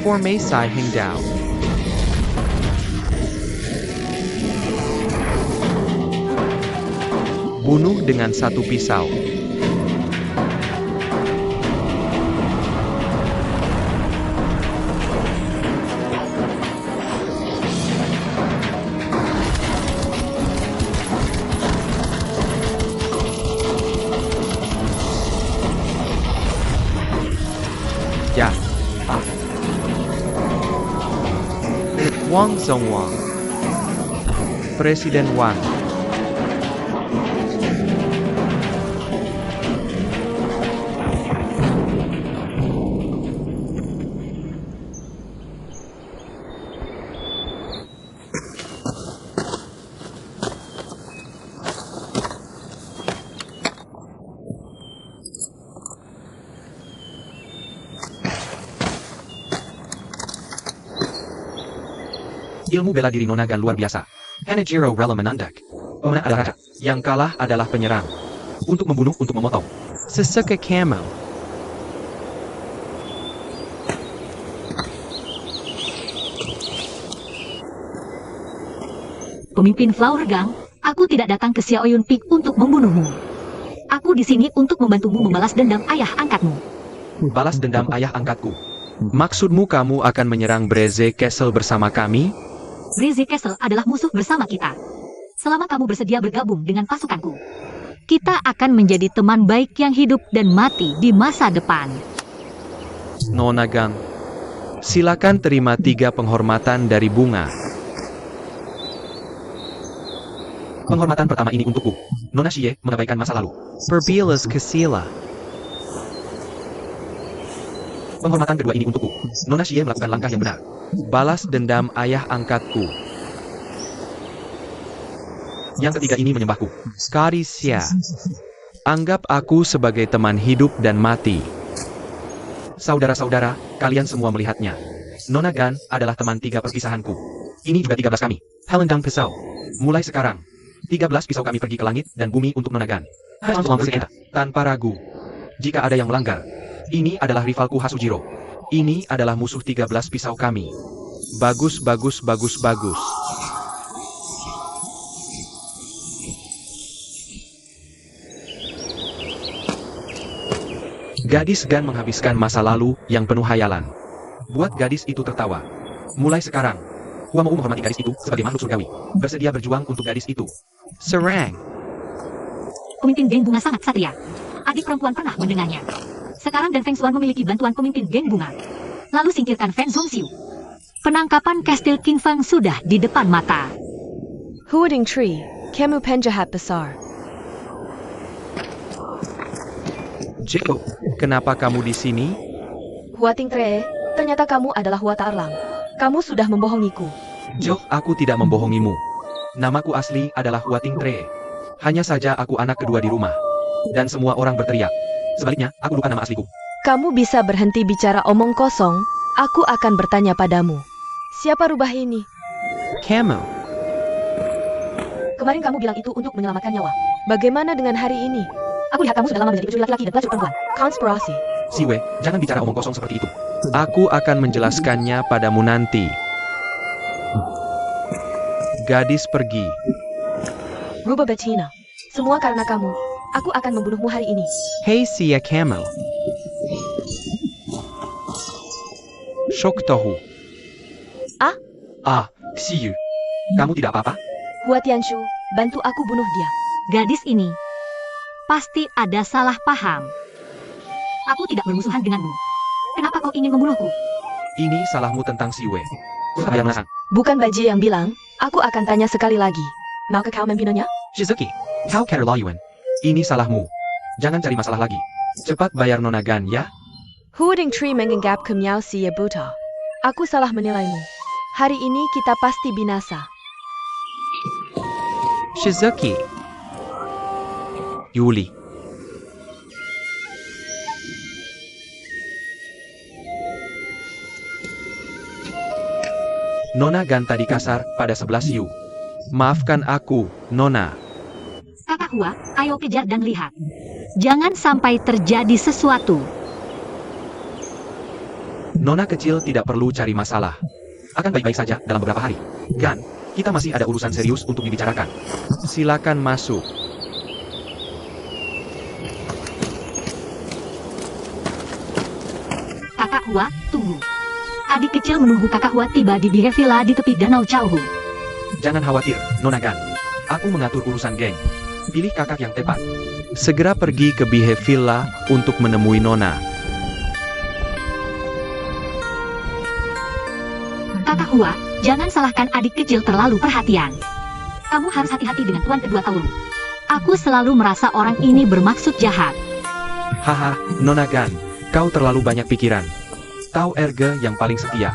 Formasi Hingdao. Bunuh dengan satu pisau. Ya. Wang Zhongwang. Presiden Wang. Ilmu bela diri Nona Gan luar biasa. Hanejiro rela menandak. Pemenang adalah raja. Yang kalah adalah penyerang. Untuk membunuh, untuk memotong. Sesuka Camo. Pemimpin Flower Gang, aku tidak datang ke Xiao Yun Peak untuk membunuhmu. Aku di sini untuk membantumu membalas dendam ayah angkatmu. Balas dendam ayah angkatku. Maksudmu kamu akan menyerang Breze Castle bersama kami? Breeze Castle adalah musuh bersama kita. Selama kamu bersedia bergabung dengan pasukanku, kita akan menjadi teman baik yang hidup dan mati di masa depan. Nona Gan, silakan terima 3 penghormatan dari bunga. Penghormatan pertama ini untukku. Nona Xie mengabaikan masa lalu. Perbilas Kasila. Penghormatan kedua ini untukku. Nona Xie melakukan langkah yang benar. Balas dendam ayah angkatku. Yang ketiga ini menyembahku. Karisia. Anggap aku sebagai teman hidup dan mati. Saudara-saudara, kalian semua melihatnya. Nona Gan adalah teman 3 perpisahanku. Ini juga 13 kami. Halendang pisau. Mulai sekarang, 13 pisau kami pergi ke langit dan bumi untuk Nona Gan. Tanpa ragu. Jika ada yang melanggar, ini adalah rivalku Hasujiro. Ini adalah musuh 13 pisau kami. Bagus. Gadis Gan menghabiskan masa lalu yang penuh hayalan. Buat gadis itu tertawa. Mulai sekarang, Hua mau menghormati gadis itu sebagai makhluk surgawi. Bersedia berjuang untuk gadis itu. Serang. Pemimpin geng bunga sangat satria. Adik perempuan pernah mendengarnya. Sekarang dan Feng Xuan memiliki bantuan pemimpin geng bunga. Lalu singkirkan Fan Zhongxiu. Penangkapan Kastil Qinfang sudah di depan mata. Huading Tree, Kamu penjahat besar. Jeko, kenapa kamu di sini? Hua Tingtre, ternyata kamu adalah Hua Taerlang. Kamu sudah membohongiku. Jo, aku tidak membohongimu. Namaku asli adalah Hua Tingtre. Hanya saja aku anak kedua di rumah. Dan semua orang berteriak. Sebaliknya, aku lupa nama asliku. Kamu bisa berhenti bicara omong kosong? Aku akan bertanya padamu. Siapa rubah ini? Kamu. Kemarin kamu bilang itu untuk menyelamatkan nyawa. Bagaimana dengan hari ini? Aku lihat kamu sudah lama menjadi pencuri laki-laki dan pelacur perempuan. Konspirasi. Siwe, jangan bicara omong kosong seperti itu. Aku akan menjelaskannya padamu nanti. Gadis pergi. Rubah betina. Semua karena kamu. Aku akan membunuhmu hari ini. Hei Sia Camel. Shock Tohu. Xiyu. Kamu tidak apa-apa? Hua Tianshu, bantu aku bunuh dia. Gadis ini pasti ada salah paham. Aku tidak bermusuhan denganmu. Kenapa kau ingin membunuhku? Ini salahmu tentang Siwe. Saya merasa. Bukan Baji yang bilang, aku akan tanya sekali lagi. Maukah kau membunuhnya? Shizuki, kau keterlaluan. Ini salahmu. Jangan cari masalah lagi. Cepat bayar Nona Gan ya. Hua Tingtre menganggap kau si buta. Aku salah menilaimu. Hari ini kita pasti binasa. Shizuki. Yuli. Nona Gan tadi kasar pada 11 Yu. Maafkan aku, Nona. Kakak Hua, ayo kejar dan lihat. Jangan sampai terjadi sesuatu. Nona kecil tidak perlu cari masalah. Akan baik-baik saja dalam beberapa hari. Gan, kita masih ada urusan serius untuk dibicarakan. Silakan masuk. Kakak Hua, tunggu. Adik kecil menunggu kakak Hua tiba di Bihe Villa di tepi Danau Chao Hu. Jangan khawatir, Nona Gan. Aku mengatur urusan geng. Pilih kakak yang tepat. Segera pergi ke Bihe Villa untuk menemui Nona. Kakak Hua, jangan salahkan adik kecil terlalu perhatian. Kamu harus hati-hati dengan tuan kedua Tauru. Aku selalu merasa orang ini bermaksud jahat. Haha, Nona Gan, kau terlalu banyak pikiran. Tahu Erge yang paling setia.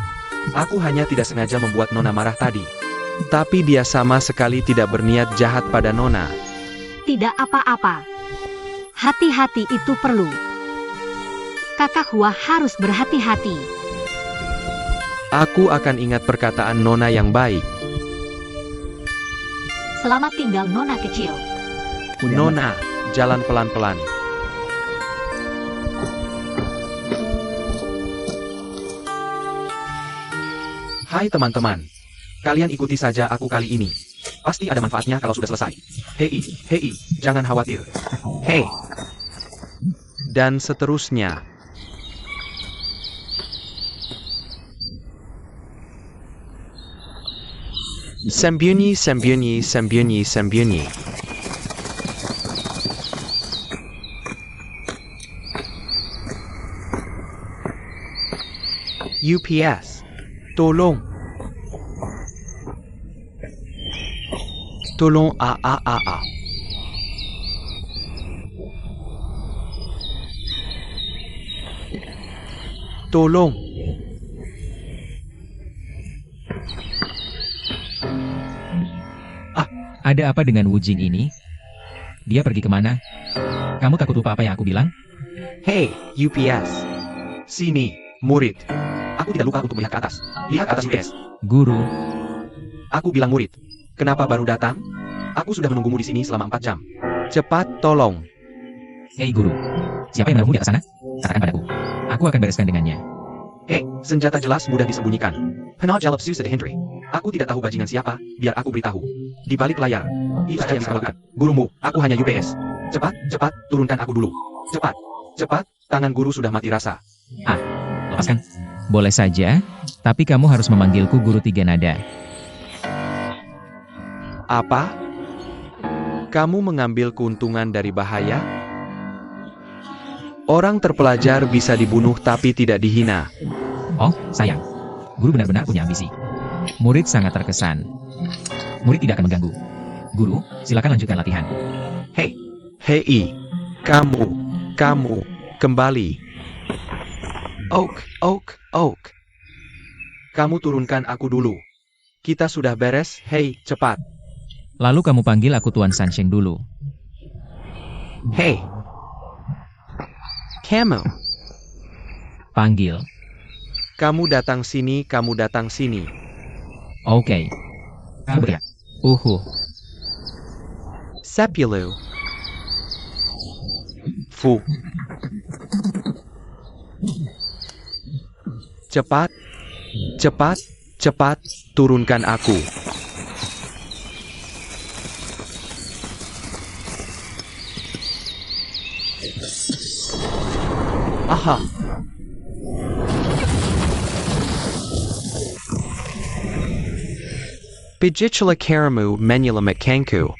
Aku hanya tidak sengaja membuat Nona marah tadi. Tapi dia sama sekali tidak berniat jahat pada Nona. Tidak apa-apa. Hati-hati itu perlu. Kakak Hua harus berhati-hati. Aku akan ingat perkataan Nona yang baik. Selamat tinggal Nona kecil. Nona, jalan pelan-pelan. Hai teman-teman. Kalian ikuti saja aku kali ini. Pasti ada manfaatnya kalau sudah selesai. Hei, jangan khawatir. Hei. Dan seterusnya. Sembunyi, sembunyi, sembunyi, sembunyi. UPS. Tolong. Tolong a. Tolong. Ada apa dengan Wu Jing ini? Dia pergi kemana? Kamu takut lupa apa yang aku bilang? Hey, UPS. Sini, murid. Aku tidak lupa untuk melihat ke atas. Lihat ke atas UPS. Guru, Aku bilang murid. Kenapa baru datang? Aku sudah menunggumu di sini selama 4 jam. Cepat tolong. hei guru. Siapa yang menaruhmu di atas sana? Katakan padaku. Aku akan bereskan dengannya. Hei, senjata jelas mudah disembunyikan. Henal jalap susah dihindari. Aku tidak tahu bajingan siapa, biar aku beritahu. Di balik layar. Itu saja yang bisa lakukan. Gurumu, aku hanya UPS. Cepat, turunkan aku dulu. Cepat, tangan guru sudah mati rasa. Lepaskan. Boleh saja, tapi kamu harus memanggilku guru tiga nada. Apa? Kamu mengambil keuntungan dari bahaya? Orang terpelajar bisa dibunuh tapi tidak dihina. Oh, sayang. Guru benar-benar punya ambisi. Murid sangat terkesan. Murid tidak akan mengganggu. Guru, silakan lanjutkan latihan. Hei, kamu, kembali. Oak. Kamu turunkan aku dulu. Kita sudah beres, hei, cepat. Lalu kamu panggil aku Tuan Sansheng dulu. Hei. Kamu. Panggil. Kamu datang sini. Oke. Kamu bergerak. Sepulu. Fu. Cepat, turunkan aku. Aha. Pijitula karamu menyelamatkanku.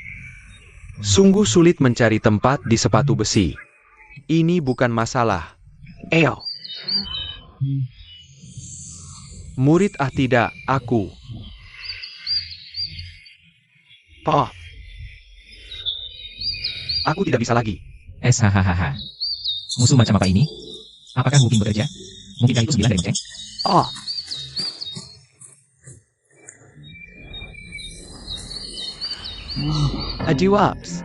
Sungguh sulit mencari tempat di sepatu besi. Ini bukan masalah. Eo. Murid tidak, aku. Pa. Aku tidak bisa lagi. Hahaha. Musuh macam apa ini? Apakah Wu Ping bekerja? Mungkinkah itu 9 dari Meng? Ah. Adieu ups.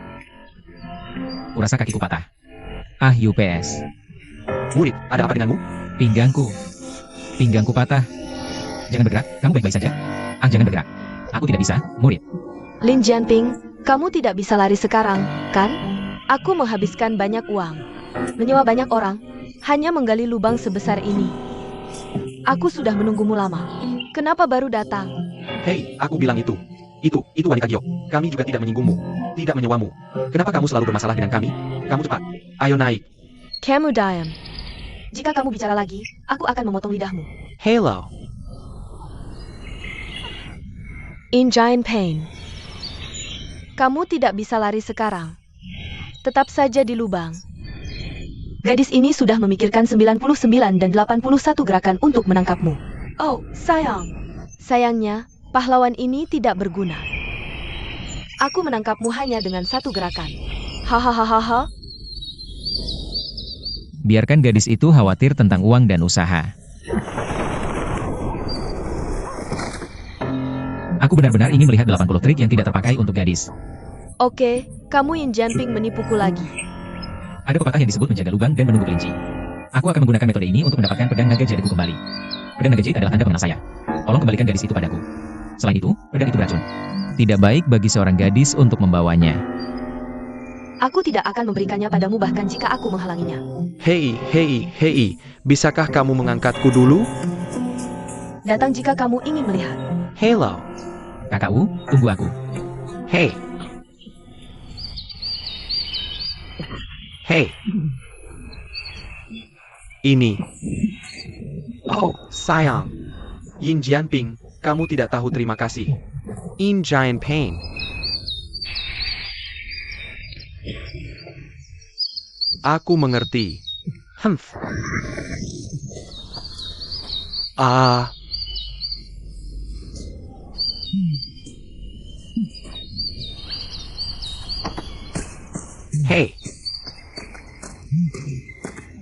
Kurasa kakiku patah. Ah, UPS. Murid, ada apa denganmu? Pinggangku patah. Jangan bergerak, kamu baik-baik saja. Jangan bergerak. Aku tidak bisa, murid. Lin Jianping, kamu tidak bisa lari sekarang, kan? Aku menghabiskan banyak uang, menyewa banyak orang, hanya menggali lubang sebesar ini. Aku sudah menunggumu lama. Kenapa baru datang? Hei, aku bilang itu. Itu wanita giok. Kami juga tidak menyinggungmu, tidak menyewamu. Kenapa kamu selalu bermasalah dengan kami? Kamu cepat. Ayo naik. Kamu diam. Jika kamu bicara lagi, aku akan memotong lidahmu. Hello. In Giant Pain. Kamu tidak bisa lari sekarang. Tetap saja di lubang. Gadis ini sudah memikirkan 99 dan 81 gerakan untuk menangkapmu. Oh, sayang. Sayangnya, pahlawan ini tidak berguna. Aku menangkapmu hanya dengan satu gerakan. Hahaha. Biarkan gadis itu khawatir tentang uang dan usaha. Aku benar-benar ingin melihat 80 trik yang tidak terpakai untuk gadis. Oke, kamu Yin Jianping menipuku lagi. Ada pepatah yang disebut menjaga lubang dan menunggu kelinci. Aku akan menggunakan metode ini untuk mendapatkan pedang naga jadiku kembali. Pedang naga jade adalah tanda pengenal saya. Tolong kembalikan gadis itu padaku. Selain itu, pedang itu beracun. Tidak baik bagi seorang gadis untuk membawanya. Aku tidak akan memberikannya padamu bahkan jika aku menghalanginya. Hei, bisakah kamu mengangkatku dulu? Datang jika kamu ingin melihat. Hello. Kakak Wu, tunggu aku. Hei. Ini. Oh, sayang. Yin Jianping, kamu tidak tahu terima kasih. In Giant Pain. Aku mengerti. Humph. Hei.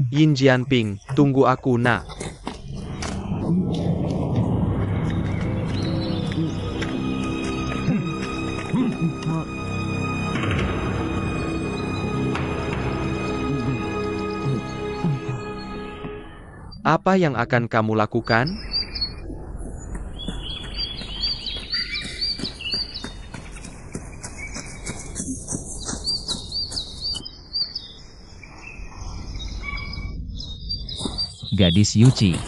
Yin Jianping, tunggu aku, nak. Apa yang akan kamu lakukan? Gadis Yuchi.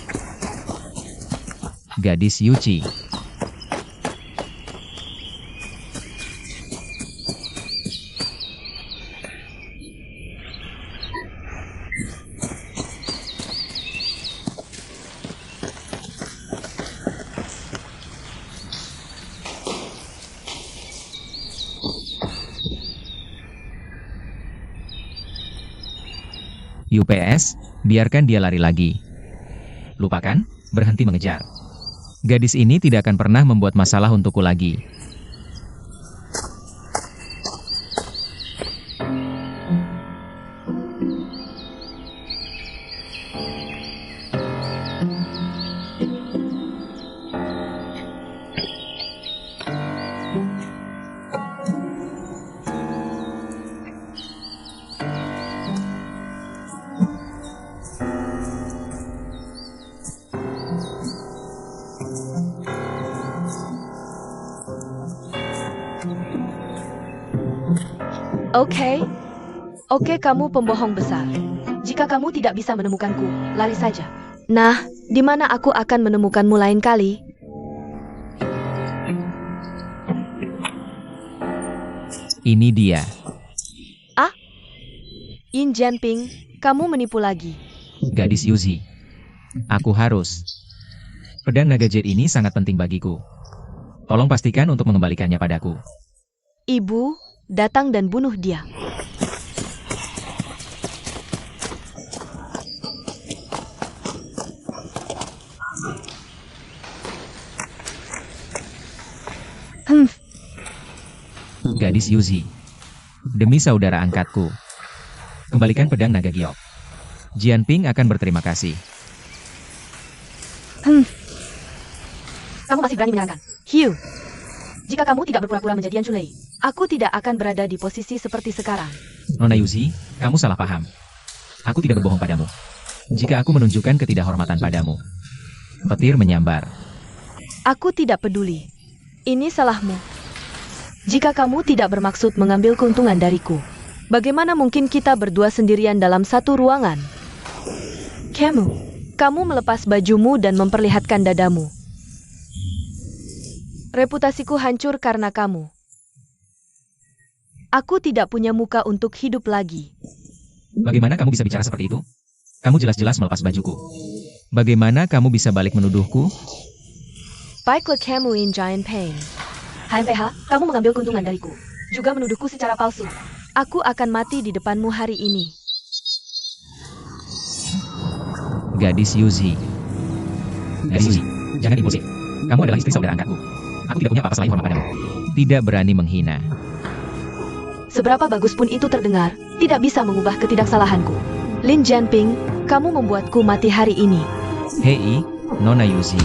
UPS, biarkan dia lari lagi. Lupakan, berhenti mengejar. Gadis ini tidak akan pernah membuat masalah untukku lagi. Oke. Oke, kamu pembohong besar. Jika kamu tidak bisa menemukanku, lari saja. Nah, di mana aku akan menemukanmu lain kali? Ini dia. Yin Jianping, kamu menipu lagi. Gadis Yuzi. Aku harus. Pedang naga jet ini sangat penting bagiku. Tolong pastikan untuk mengembalikannya padaku. Ibu, datang dan bunuh dia. Gadis Yuzi. Demi saudara angkatku. Kembalikan pedang naga giok. Jianping akan berterima kasih. Kamu masih berani menyerangkan. Hiu. Jika kamu tidak berpura-pura menjadi Yan Chulei, aku tidak akan berada di posisi seperti sekarang. Nona Yuzi, kamu salah paham. Aku tidak berbohong padamu. Jika aku menunjukkan ketidakhormatan padamu. Petir menyambar. Aku tidak peduli. Ini salahmu. Jika kamu tidak bermaksud mengambil keuntungan dariku, bagaimana mungkin kita berdua sendirian dalam satu ruangan? Kamu melepas bajumu dan memperlihatkan dadamu. Reputasiku hancur karena kamu. Aku tidak punya muka untuk hidup lagi. Bagaimana kamu bisa bicara seperti itu? Kamu jelas-jelas melepas bajuku. Bagaimana kamu bisa balik menuduhku? Baiklah kamu in Giant Pain. HMPH, kamu mengambil keuntungan dariku. Juga menuduhku secara palsu. Aku akan mati di depanmu hari ini. Gadis Yuzi. Gadis Yuzi, jangan impulsif. Kamu adalah istri saudara angkatku. Aku tidak punya apa-apa selain hormat padamu. Tidak berani menghina. Seberapa bagus pun itu terdengar, tidak bisa mengubah ketidaksalahanku. Lin Jianping, kamu membuatku mati hari ini. Hei, Nona Yuzi.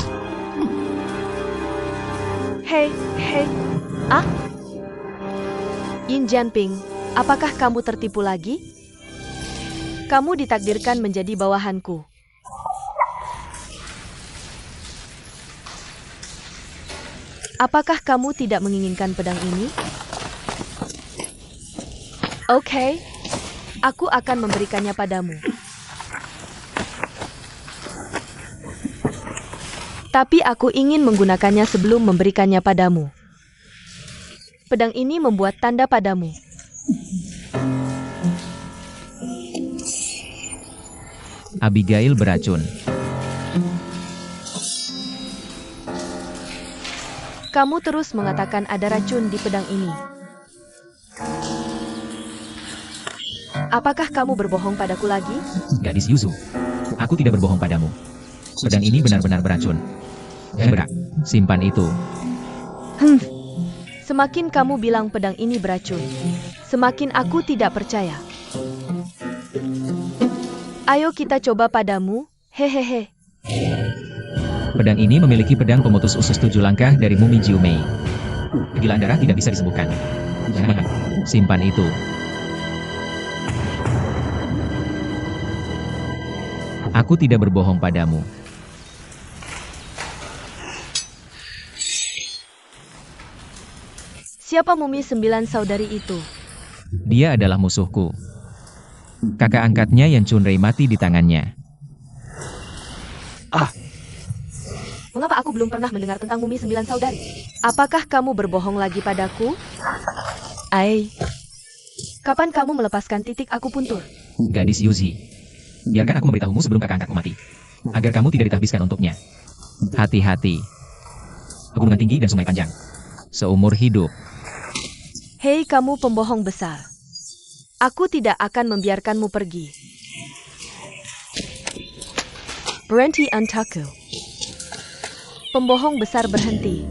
Hei. Yin Jianping, apakah kamu tertipu lagi? Kamu ditakdirkan menjadi bawahanku. Apakah kamu tidak menginginkan pedang ini? Oke, aku akan memberikannya padamu. Tapi aku ingin menggunakannya sebelum memberikannya padamu. Pedang ini membuat tanda padamu. Abigail beracun. Kamu terus mengatakan ada racun di pedang ini. Apakah kamu berbohong padaku lagi? Gadis Yuzu, aku tidak berbohong padamu. Pedang ini benar-benar beracun. Jangan berak, simpan itu. Semakin kamu bilang pedang ini beracun, semakin aku tidak percaya. Ayo kita coba padamu, hehehe. Pedang ini memiliki pedang pemutus usus 7 langkah dari mumi Jiu Mei. Kegilaan darah tidak bisa disembuhkan. Jangan, simpan itu. Aku tidak berbohong padamu. Siapa mumi 9 saudari itu? Dia adalah musuhku. Kakak angkatnya Yan Chunrei mati di tangannya. Mengapa aku belum pernah mendengar tentang mumi 9 saudari? Apakah kamu berbohong lagi padaku? Kapan kamu melepaskan titik akupuntur? Gadis Yuzi, biarkan aku memberitahumu sebelum kakak angkatku mati. Agar kamu tidak ditahbiskan untuknya. Hati-hati. Pegunungan tinggi dan sungai panjang. Seumur hidup. Hei kamu pembohong besar. Aku tidak akan membiarkanmu pergi. Berhenti Antaku. Pembohong besar berhenti.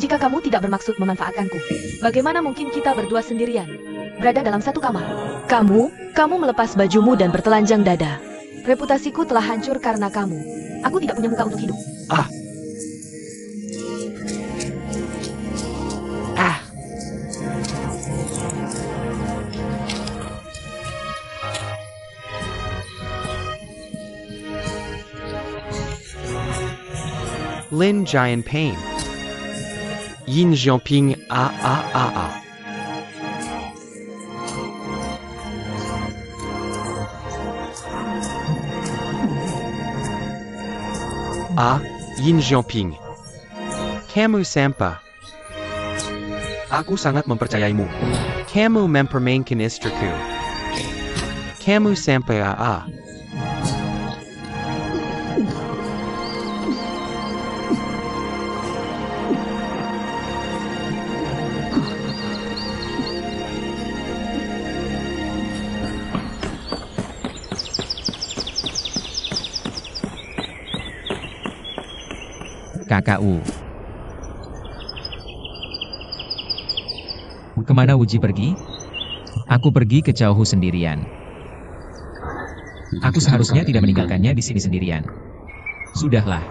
Jika kamu tidak bermaksud memanfaatkanku, bagaimana mungkin kita berdua sendirian, berada dalam satu kamar? Kamu melepas bajumu dan bertelanjang dada. Reputasiku telah hancur karena kamu. Aku tidak punya muka untuk hidup. Lin Giant Pain. Yin Xiaoping A. Yin Xiaoping. Kamu sampa. Aku sangat mempercayaimu. Kamu mempermainkan istriku. Kamu sampai A. KKU. Kemana Wuji pergi? Aku pergi ke Chaohu sendirian. Aku seharusnya tidak meninggalkannya di sini sendirian. Sudahlah.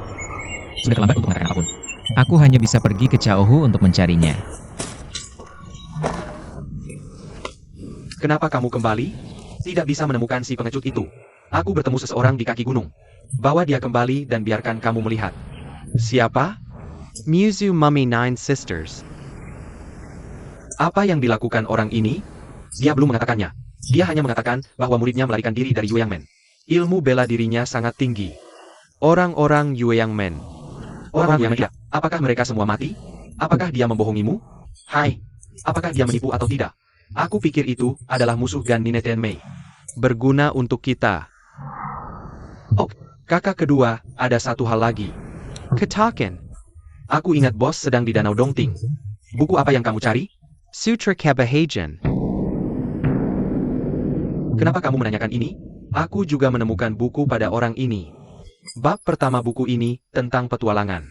Sudah terlambat untuk mengatakan apapun. Aku hanya bisa pergi ke Chaohu untuk mencarinya. Kenapa kamu kembali? Tidak bisa menemukan si pengecut itu. Aku bertemu seseorang di kaki gunung. Bawa dia kembali dan biarkan kamu melihat. Siapa? Muzu Mummy Nine Sisters. Apa yang dilakukan orang ini? Dia belum mengatakannya. Dia hanya mengatakan bahwa muridnya melarikan diri dari Yueyangmen. Ilmu bela dirinya sangat tinggi. Orang-orang Yueyangmen. Orang yang tidak. Apakah mereka semua mati? Apakah dia membohongimu? Hai. Apakah dia menipu atau tidak? Aku pikir itu adalah musuh Gan Nine Tenmei. Berguna untuk kita. Oh, kakak kedua, ada satu hal lagi. Ketaken. Aku ingat bos sedang di Danau Dongting. Buku apa yang kamu cari? Sutra Kabahajan. Kenapa kamu menanyakan ini? Aku juga menemukan buku pada orang ini. Bab pertama buku ini tentang petualangan.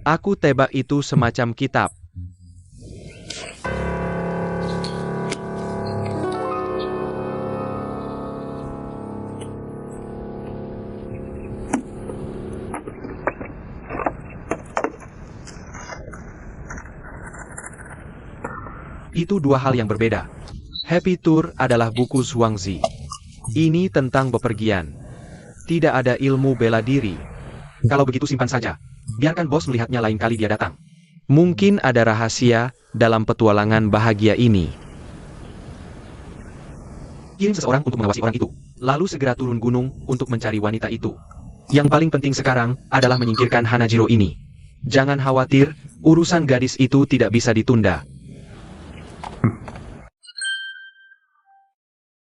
Aku tebak itu semacam kitab. Itu dua hal yang berbeda. Happy Tour adalah buku Zhuangzi. Ini tentang bepergian. Tidak ada ilmu bela diri. Kalau begitu simpan saja. Biarkan bos melihatnya lain kali dia datang. Mungkin ada rahasia dalam petualangan bahagia ini. Kirim seseorang untuk mengawasi orang itu. Lalu segera turun gunung untuk mencari wanita itu. Yang paling penting sekarang adalah menyingkirkan Hanajiro ini. Jangan khawatir, urusan gadis itu tidak bisa ditunda.